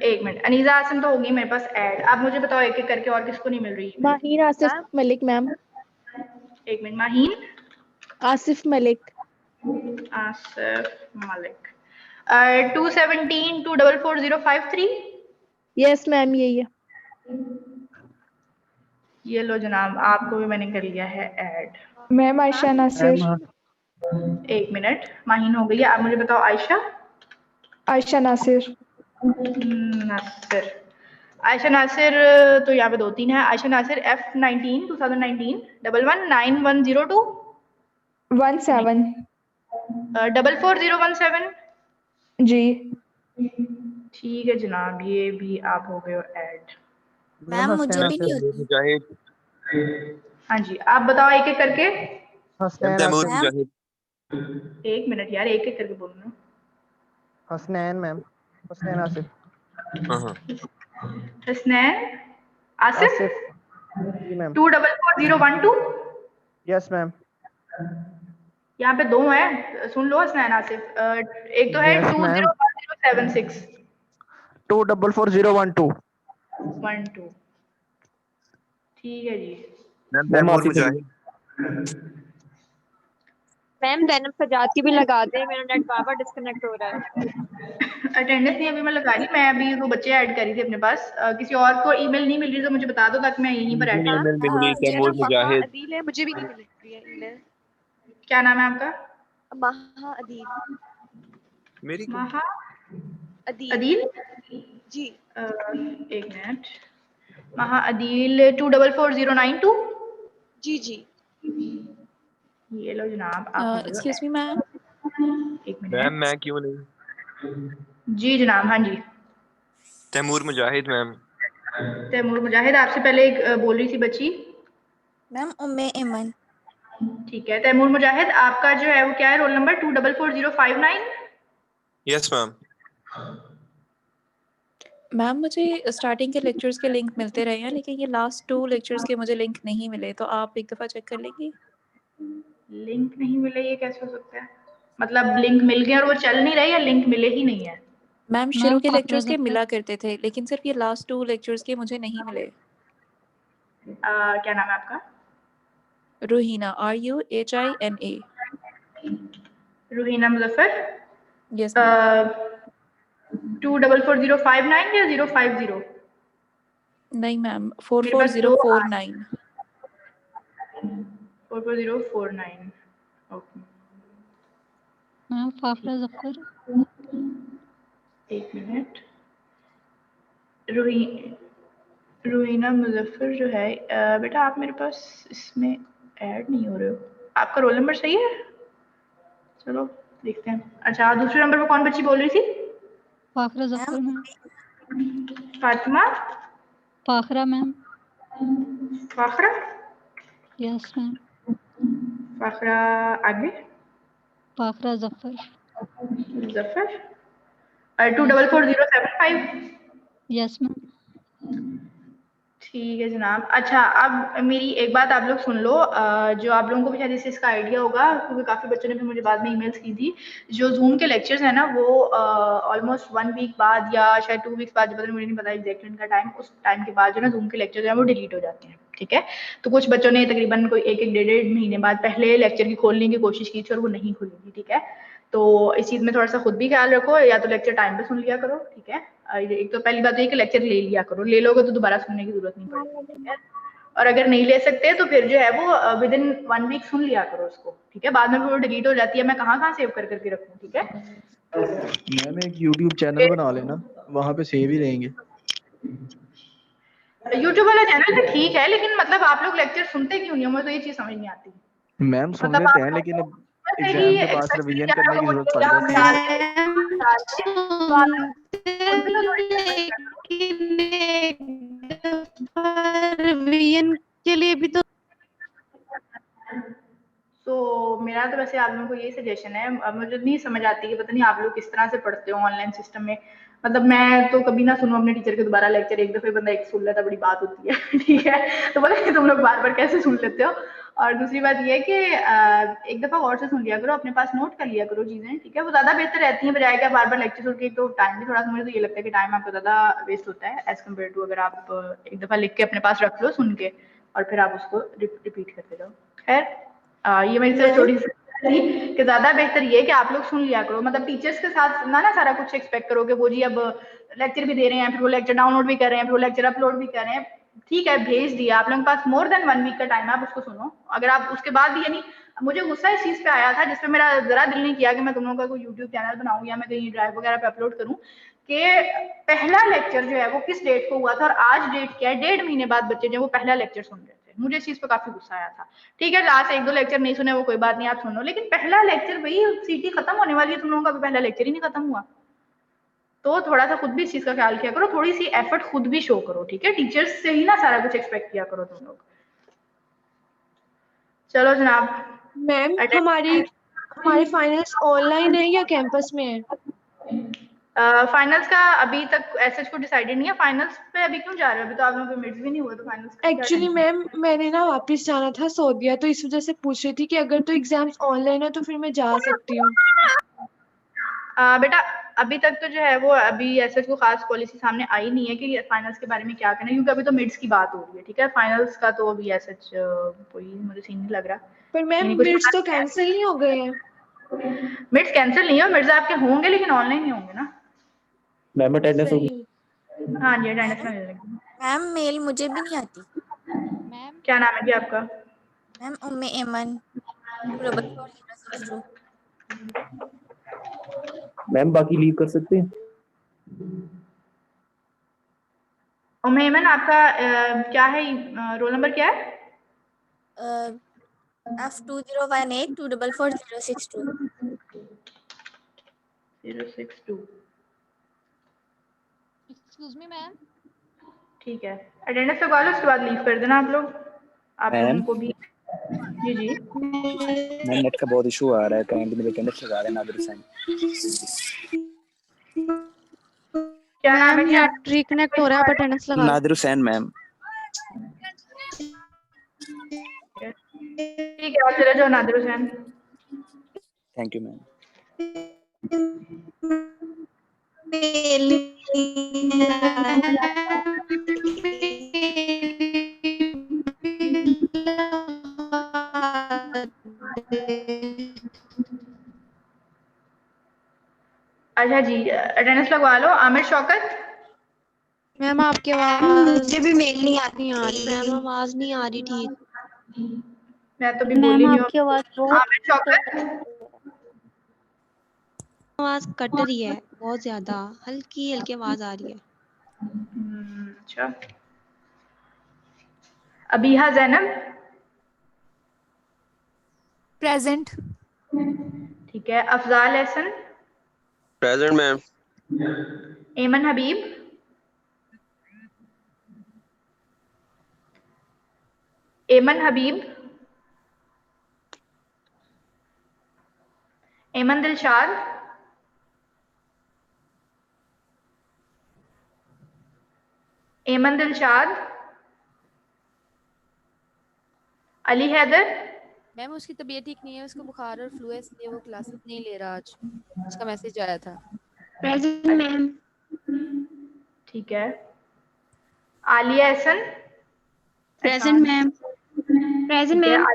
एक मिनट, अनीजा आसिम तो होगी मेरे पास ऐड। आप मुझे बताओ एक एक करके और किसको नहीं मिल रही? माहीन आसिफ मलिक मैम। एक minute, Maheen Asif Malik. Asif Malik 217244053। Yes ma'am यही है। ये लो जनाब, आपको भी मैंने कर लिया है ऐड। मैम आयशा नासिर। एक मिनट, माहीन हो गई है। आप मुझे बताओ आयशा। आयशा नासिर। नासिर, आयशा नासिर तो यहाँ पे 2-3 है। आयशा नासिर F19 2019 119102 17 44017 जी। ठीक है जनाब, ये भी आप हो गए हो ऐड। मैम मुझे भी नहीं होती। हाँ जी, आप बताओ एक एक करके। मुजाहिद। एक मिनट यार, एक एक करके बोलना। हसनैन मैम, हसनैन आसिफ। हसनैन आसिफ जी मैम। 244012। Yes ma'am. यहाँ पे 2 है, सुन लो हसनैन आसिफ। एक तो है 201076 244012। ठीक है जी। मैम मुजाहिद। मैम दैनब सजाद की भी लगा दे, मेरा नेट बार-बार डिस्कनेक्ट हो रहा है। अटेंडेंस नहीं अभी मैं लगा रही, मैं अभी वो बच्चे ऐड करी थी अपने पास। किसी और को ईमेल नहीं मिल रही तो मुझे बता दो ताकि मैं यहीं पर ऐड कर ईमेल मिल रही तैमूर मुजाहिद। अदील है, मुझे भी नहीं मिल रही है ईमेल। क्या नाम है आपका? महा अदील। मेरी महा अदील अदील जी। एक मिनट। महा अदील 244092 जी जी। ये लो जनाब आप। Excuse me ma'am. एक मैम मिनट। मैं क्यों नहीं? जी जनाब, हाँ जी। तैमूर मुजाहिद मैम। तैमूर मुजाहिद, आपसे पहले एक बोल रही थी बच्ची मैम उम्मे इमन। ठीक है। तैमूर मुजाहिद आपका जो है वो क्या है, roll number 244059? Yes ma'am. Ma'am मुझे स्टार्टिंग के लेक्चर्स के लिंक मिलते रहे हैं, लेकिन ये लास्ट 2 लेक्चर्स के मुझे लिंक नहीं मिले, तो आप एक दफ़ा चेक कर लेंगी? लिंक नहीं मिले, ये कैसे हो सकता है? मतलब लिंक मिल गए और वो चल नहीं रहे या लिंक मिले ही नहीं है? मैम शुरू के लेक्चर्स के मिला करते थे, लेकिन सिर्फ ये लास्ट 2 लेक्चर्स के मुझे नहीं मिले। क्या नाम है आपका? रूहीना, RUHINA। रूहीना मुजफ्फर। यस 244059 या 050? नहीं मैम, मेरे पास दो 44049। 44049 ओके। मैम फाफरा जफर। एक मिनट। रूहीना मुजफ्फर जो है बेटा आप मेरे पास इसमें ऐड नहीं हो रहे हो। आपका रोल नंबर सही है? चलो देखते हैं। अच्छा दूसरे नंबर पर कौन बच्ची बोल रही थी? Fakhra Zafar ma'am. Fatima? Fakhra ma'am. Fakhra? Yes ma'am. Fakhra आगे? फाखरा जफर। जफर 244075? Yes ma'am. ठीक है जनाब। अच्छा अब मेरी एक बात आप लोग सुन लो, जो आप लोगों को भी शायद इसका आइडिया होगा क्योंकि काफ़ी बच्चों ने भी मुझे बाद में ईमेल्स की थी। जो जूम के लेक्चर्स है ना वो ऑलमोस्ट 1 वीक बाद या शायद 2 वीक्स बाद, मुझे नहीं पता एग्जैक्ट इनका टाइम, उस टाइम के बाद जो ना जूम के लेक्चर जो है वो डिलीट हो जाते हैं। ठीक है, तो कुछ बच्चों ने तकरीबन कोई 1-1 डेढ़ महीने बाद पहले लेक्चर की खोलने की कोशिश की थी और वो नहीं खुलेगी। ठीक है, तो इस चीज़ में थोड़ा सा खुद भी ख्याल रखो, या तो लेक्चर टाइम पे सुन लिया करो। ठीक है, एक तो पहली बात ये कि लेक्चर ले लिया करो, ले लोगे तो दोबारा सुनने की जरूरत नहीं पड़ेगी। ठीक है, और अगर नहीं ले सकते तो फिर जो है वो विद इन 1 वीक सुन लिया करो उसको। ठीक है, बाद में वो डिलीट हो जाती है, मैं कहाँ सेव करके रखूँ। ठीक है, मैम एक YouTube चैनल बना लेना, वहाँ पे सेव ही रहेंगे। YouTube वाला चैनल तो ठीक है, लेकिन मतलब आप लोग लेक्चर सुनते क्यों नहीं हो, मुझे तो ये चीज समझ नहीं आती। मैम सुन लेते हैं, लेकिन अब एग्जाम के बाद रिवीजन करने की जरूरत पड़ जाती है। रिवीजन के लिए भी तो मेरा तो वैसे आप लोगों को ये सजेशन है, अब मुझे नहीं समझ आती कि पता नहीं आप लोग किस तरह से पढ़ते हो ऑनलाइन सिस्टम में। मतलब मैं तो कभी ना सुनूं अपने टीचर के दोबारा लेक्चर, एक दफे बंदा एक सुन लेता बड़ी बात होती है। ठीक है, तो पता नहीं तुम लोग बार बार कैसे सुन लेते हो। और दूसरी बात ये है कि एक दफा और से सुन लिया करो, अपने पास नोट कर लिया करो चीजें। ठीक है, वो ज्यादा बेहतर रहती है बजाय क्या बार बार लेक्चर सुन के। तो टाइम भी थोड़ा सा, मुझे तो ये लगता है कि टाइम आपका ज्यादा वेस्ट होता है एज कम्पेयर टू अगर आप एक दफा लिख के अपने पास रख लो सुन के और फिर आप उसको रिपीट करते जाओ। खैर ये मेरी तरफ थोड़ी सी कि ज्यादा बेहतर ये है कि आप लोग सुन लिया करो। मतलब टीचर्स के साथ ना सारा कुछ एक्सपेक्ट करो कि वो जी अब लेक्चर भी दे रहे हैं, फिर वो लेक्चर डाउनलोड भी कर रहे हैं, फिर वो लेक्चर अपलोड भी कर रहे हैं। ठीक है, भेज दिया आप लोगों के पास मोर देन 1 वीक का टाइम है, आप उसको सुनो। अगर आप उसके बाद भी, यानी मुझे गुस्सा इस चीज पे आया था जिसपे मेरा जरा दिल नहीं किया कि मैं तुम लोगों का कोई यूट्यूब चैनल बनाऊं या मैं कहीं ड्राइव वगैरह पे अपलोड करूं, कि पहला लेक्चर जो है वो किस डेट को हुआ था और आज डेट क्या है, 1.5 महीने बाद बच्चे जो वो पहला लेक्चर सुन रहे थे। मुझे इस चीज पे काफी गुस्सा आया था। ठीक है, लास्ट 1-2 लेक्चर नहीं सुने वो कोई बात नहीं, आप सुनो, लेकिन पहला लेक्चर भाई सीटी खत्म होने वाली है, तुम लोगों का पहला लेक्चर ही नहीं खत्म हुआ। तो थोड़ा सा खुद भी इस चीज का ख्याल किया करो, थोड़ी सी एफर्ट खुद भी शो करो। ठीक है, टीचर्स से ही ना सारा कुछ एक्सपेक्ट किया करो तुम लोग। चलो जनाब। मैम हमारे फाइनल्स ऑनलाइन है या कैंपस में है? फाइनल्स का अभी तक ऐसे कुछ डिसाइडेड नहीं है। फाइनल्स पे अभी क्यों जा रहे हो? अभी तो आप लोगों के मिड्स भी नहीं हुए, तो फाइनल्स एक्चुअली मैम मैंने ना वापस जाना था सऊदीया, तो इस वजह से पूछ रही थी कि अगर तो एग्जाम्स ऑनलाइन है तो फिर मैं जा सकती हूँ। बेटा अभी तक तो जो है वो अभी ऐसा कोई खास पॉलिसी सामने आई नहीं है कि फाइनल्स के बारे में क्या करना है, क्योंकि अभी तो मिड्स की बात हो रही है, ठीक है। फाइनल्स का तो अभी ऐसा कोई मुझे सीन नहीं लग रहा। पर मैम मिड्स तो कैंसिल नहीं हो गए हैं। मिड्स कैंसिल नहीं हो, मिड्स आपके होंगे लेकिन ऑनलाइन ही होंगे ना। मैम अटेंडेंस होगी। हाँ जी अटेंडेंस में ले लेंगे। मैम मेल मुझे भी नहीं आती। मैम क्या नाम है जी आपका? मैम उम्मे एमन 24462। मैम बाकी लीव कर सकते हैं? उम्मे एमन आपका क्या है, रोल नंबर क्या है? F2018 2444062। 062। Excuse me ma'am. ठीक है, अटेंडेंस लगवा लो, उसके बाद लीव कर देना आप लोग। आप लोगों मैम को भी। जी जी मैम नेट का बहुत इशू आ रहा है, काइंडली मेरे अटेंडेंस लगा देना नादिर हुसैन। क्या नाम है जी आप? नेट रिकनेक्ट हो रहा है, आप अटेंडेंस लगा लो। नादिर हुसैन मैम। ठीक है, आप चले जाओ Nadir Hussain. Thank you ma'am. अच्छा जी, अटेंडेंस लगवा लो। आमिर शौकत। मैम आपकी आवाज मुझे भी मेल नहीं आती। मैम आवाज नहीं आ रही ठीक। मैं तो भी बोली नहीं हूँ। आपकी आवाज बहुत आमिर शौकत। आवाज कट रही है बहुत ज्यादा, हल्की हल्की आवाज आ रही है। अच्छा। अबीहा जैनब। प्रेजेंट। ठीक है, अफजाल एहसन। Present ma'am. एमन हबीब। एमन हबीब। एमन दिलशाद। एमन दिलशाद। अली हैदर। मैम उसकी तबीयत ठीक नहीं है, उसको बुखार और फ्लू है, इसलिए वो क्लासेस नहीं ले रहा आज। उसका मैसेज आया था। Present ma'am. ठीक है, Aliya Ehsan. Present ma'am. Present ठीक है, ma'am.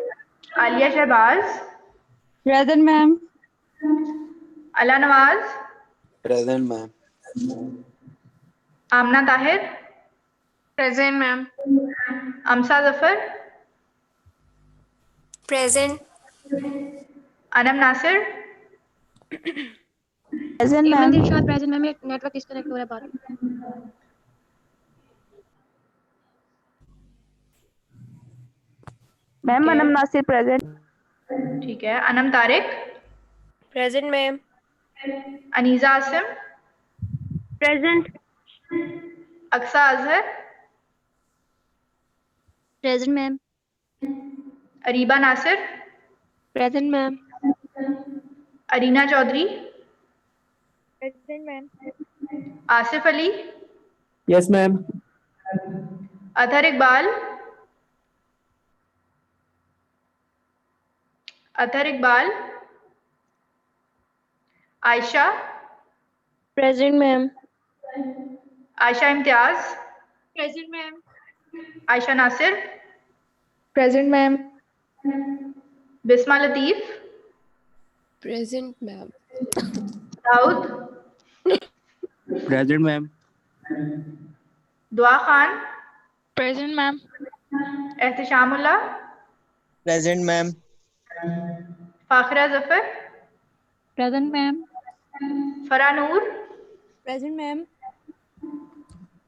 Aliya Shahbaz. Present ma'am. Ala Nawaz. Present ma'am. Amna Tahir. Present ma'am. Amsa Zafar. Present. Anam Nasir. Present ma'am. Dilshad present ma'am. Network disconnect हो रहा है बात। Ma'am Anam Nasir present. ठीक है, Anam Tariq. Present ma'am. Aneeza Asim. Present. Aqsa Azhar. Present ma'am. Areeba Nasir. Present ma'am. Arina Chaudhry. Present ma'am. Asif Ali. Yes ma'am. Athar Iqbal. Athar Iqbal. Ayesha. Present ma'am. Ayesha Imtiaz. Present ma'am. Ayesha Nasir. Present ma'am. Bisma Latif. Present ma'am. Dawood. Present ma'am. Dua Khan. Present ma'am. Ehtashamullah. Present ma'am. Fakhira Zafar. Present ma'am. Farah Noor. Present ma'am.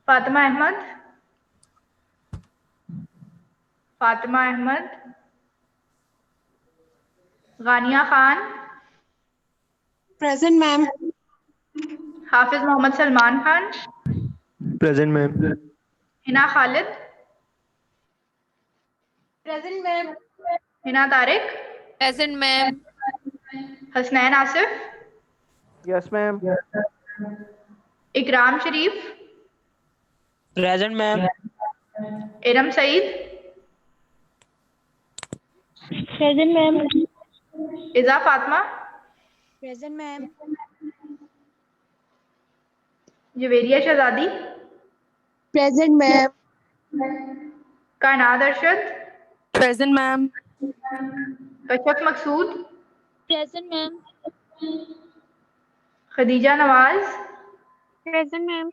Fatima Ahmed. Fatima Ahmed. Ghania Khan. Present ma'am. Hafiz Mohammad Salman Khan. Present ma'am. Hina Khalid. Present ma'am. Hina Tariq. Present ma'am. Hasnain Asif. Yes ma'am. Ikram Sharif. Present ma'am. Iram Saeed. Present ma'am. Iza Fatima. Present ma'am. Javeria Shahzadi, present ma'am. Kainat Arshad, present ma'am. Kashaf Maqsood, present ma'am. Khadija Nawaz, present ma'am.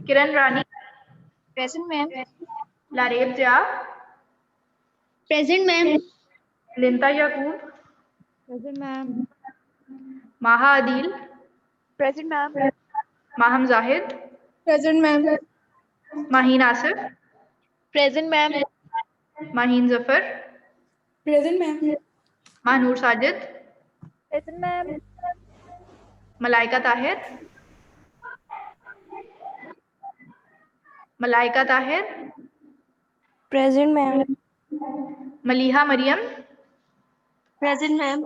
Kiran Rani, present ma'am. Laraib Zia, present ma'am. Linta Yaqoob, present ma'am. Maha Adil, present ma'am. Maham Zahid, present ma'am. Maheen Asif, present ma'am. Maheen Zafar, present ma'am. Mahnoor Sajid, present ma'am. Malaika Tahir, Malaika Tahir, present ma'am. Maliha Maryam, present ma'am.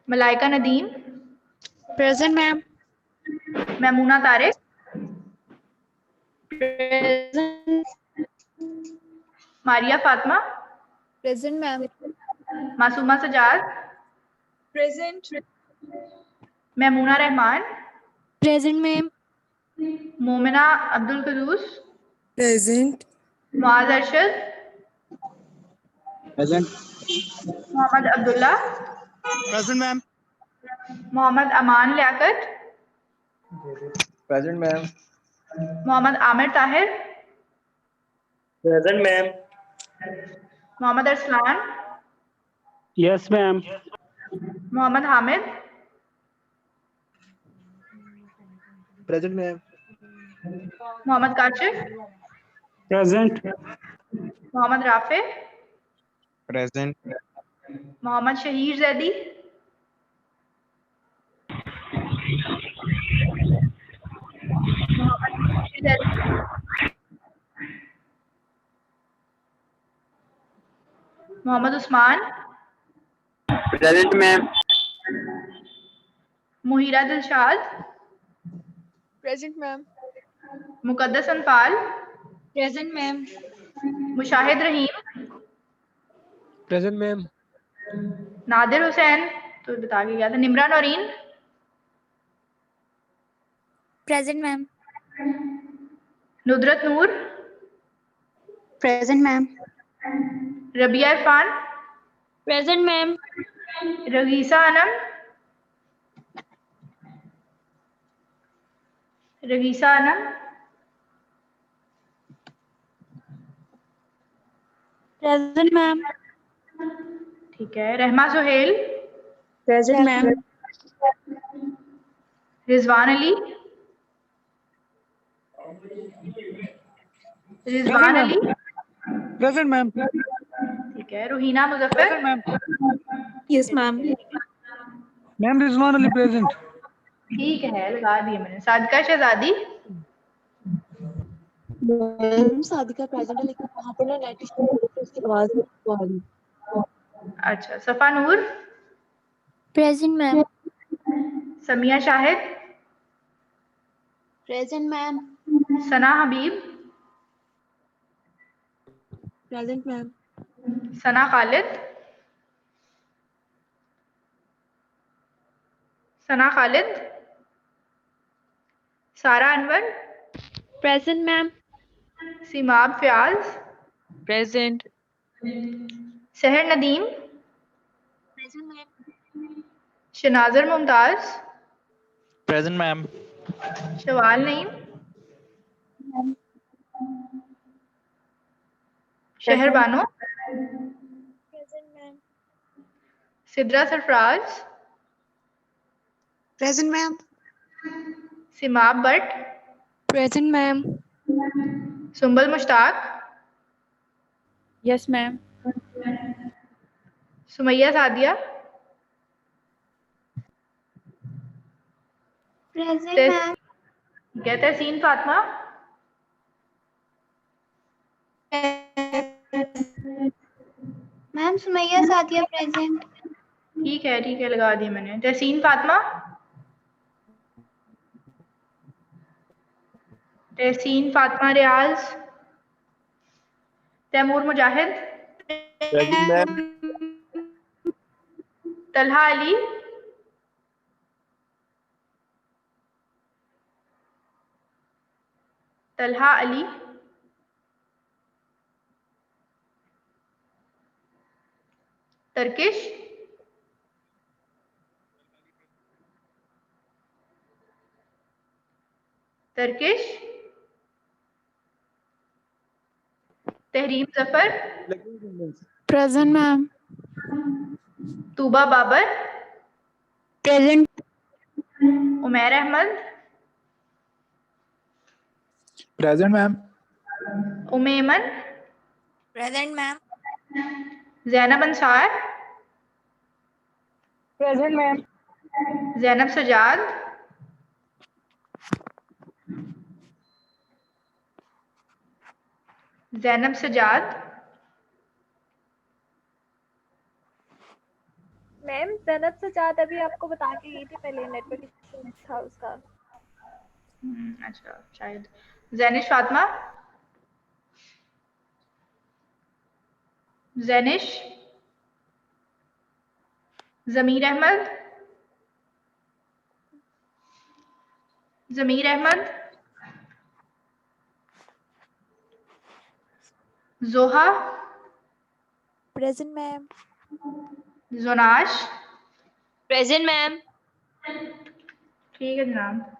Malaika Nadeem, present ma'am. Maimoona Tariq, present. Maria Fatima, present ma'am. Masooma Sajjad, present. Maimoona Rehman, present ma'am. Momina Abdul Quddus, present. Muaz Arshad, present. Mohammad Abdullah, present ma'am. Mohammad Aman Liaquat, present ma'am. Mohammad Aamir Tahir, present ma'am. Mohammad Arsalan, yes ma'am. Mohammad Hamid, present ma'am. Mohammad Kashif, present. Mohammad Rafay, present. Mohammad Shaheer Zaidi, Mohammad Shaheer Zaidi, Mohammad Usman, present ma'am. Muhira Dilshad, present ma'am. Muqaddas Anfal, present ma'am. Mushahid Raheem, present ma'am. Nadir Hussain तो बता के गया था, Nimra Naureen, present ma'am. Nudrat Noor, present ma'am. Rabia Irfan, present ma'am. Ragheesa Anam, Ragheesa Anam, present ma'am. ठीक है, Rahma Suhail, present ma'am. Rizwan Ali, Rizwan Ali, present ma'am. ठीक है, Roohina Muzaffar, present ma'am. Yes ma'am. Ma'am Rizwan Ali present. ठीक है, लगा दिए मैंने। सादिका शहजादी, मैम सादिका प्रेजेंट है लेकिन वहाँ पे ना नेट इशू की वजह से उसकी आवाज नहीं आ रही। अच्छा, Safa Noor, present ma'am. Samia Shahid, present ma'am. Sana Habib, present ma'am. Sana Khalid, Sana Khalid, Sara Anwar, present ma'am. Seemab Fayyaz, present. Sahar Nadeem, present ma'am. Shanazar Mumtaz, present ma'am. Shawal Naeem, Shehar Bano, present ma'am. Sidra Sarfaraz, present ma'am. Seemab Butt, present ma'am. Sumbal Mushtaq, yes ma'am. Sumaiya Sadia, present ma'am. Tehseen Fatima, ma'am Sumaiya Sadia present. ठीक है, लगा दी मैंने। तहसीन फातिमा, तहसीन Fatima Riaz, Taimoor Mujahid, present ma'am. Talha Ali, Talha Ali, Tarkish, Tarkish, Tahreem Zafar, present ma'am. Tooba Babar, present. Umair Ahmed, present ma'am. Umeman, present ma'am. Zainab Ansar, present ma'am. Zainab Sajjad, Zainab Sajjad, ma'am Zainab Sajjad अभी आपको बता के गई थी पहले, नेटवर्क इशू था उसका। अच्छा शायद। जैनिश फातिमा, जैनिश, जमीर Ahmad, Zameer Ahmed, Zoha, present ma'am. Jonash, present ma'am. ठीक है जनाब।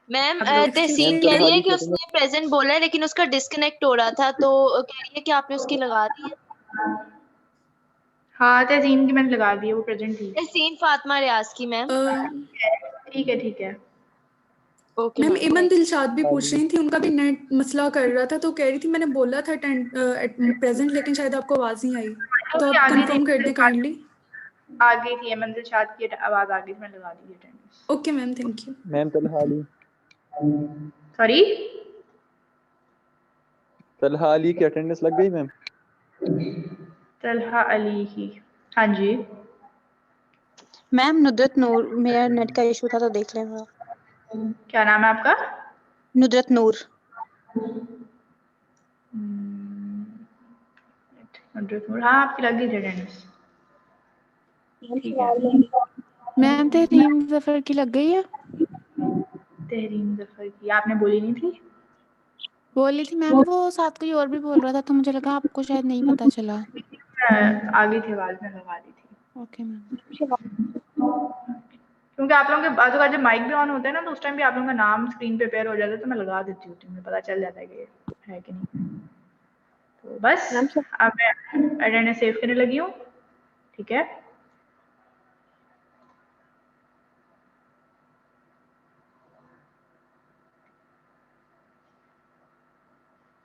मैम अब तहसीन कह रही है कि उसने प्रेजेंट बोला है लेकिन उसका डिस्कनेक्ट हो रहा था, तो कह रही है कि आपने उसकी लगा दी है। हाँ तहसीन की मैंने लगा दी है, वो प्रेजेंट थी। तहसीन फातिमा रियाज की मैम। ठीक है ठीक है। Okay ma'am ma'am. इमन दिलशाद भी पूछ रही थी, उनका भी नेट मसला कर रहा था, तो कह रही थी मैंने बोला था प्रेजेंट लेकिन शायद आपको आवाज नहीं आई, तो आप कंफर्म कर दें काइंडली। आ गई थी अमन दिलशाद की आवाज आ गई थी, मैंने लगा दी attendance. Okay ma'am, thank you. Ma'am Talha Ali, sorry Talha Ali की अटेंडेंस लग गई मैम। तलहा अली की, हाँ जी। मैम नुदरत नूर, मेरा नेट का इशू था तो देख लें आप। क्या नाम है आपका? नुदरत नूर। नुदरत नूर, हाँ आपकी लग गई थी अटेंडेंस। ठीक है। मैम तहरीम जफर की लग गई है? तहरीम जफर की आपने बोली नहीं थी? बोली थी मैम, वो साथ कोई और भी बोल रहा था तो मुझे लगा आपको शायद नहीं पता चला। आ गई थी आवाज में, लगा दी थी। Okay ma'am. क्योंकि आप लोगों के बाजू का जब माइक भी ऑन होता है ना, तो उस टाइम भी आप लोगों का नाम स्क्रीन पे पेयर हो जाता है, तो मैं लगा देती हूँ, मुझे पता चल जाता है कि है कि नहीं। तो बस अब मैं अटेंडेंस सेव करने लगी हूँ। ठीक है।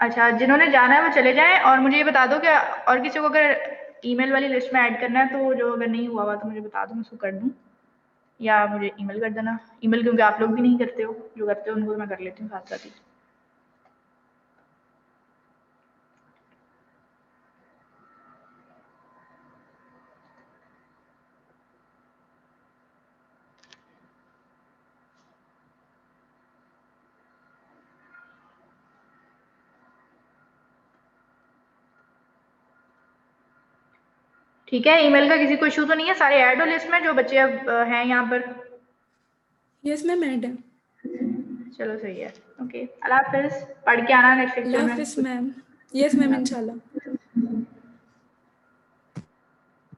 अच्छा, जिन्होंने जाना है वो चले जाएं, और मुझे ये बता दो कि और किसी को अगर ईमेल वाली लिस्ट में ऐड करना है तो जो अगर नहीं हुआ तो मुझे बता दो, मैं उसको कर दूँ, या मुझे ईमेल कर देना। ईमेल क्योंकि आप लोग भी नहीं करते हो, जो करते हो उनको मैं कर लेती हूँ साथ साथ ही। ठीक है, ईमेल का किसी को इशू तो नहीं है? सारे ऐड हो लिस्ट में जो बच्चे अब हैं यहाँ पर? यस मैम, ऐड है। चलो सही है। ओके, अल्लाह हाफिज़। पढ़ के आना नेक्स्ट लेक्चर में। अल्लाह हाफिज़ मैम। यस मैम, इंशाल्लाह।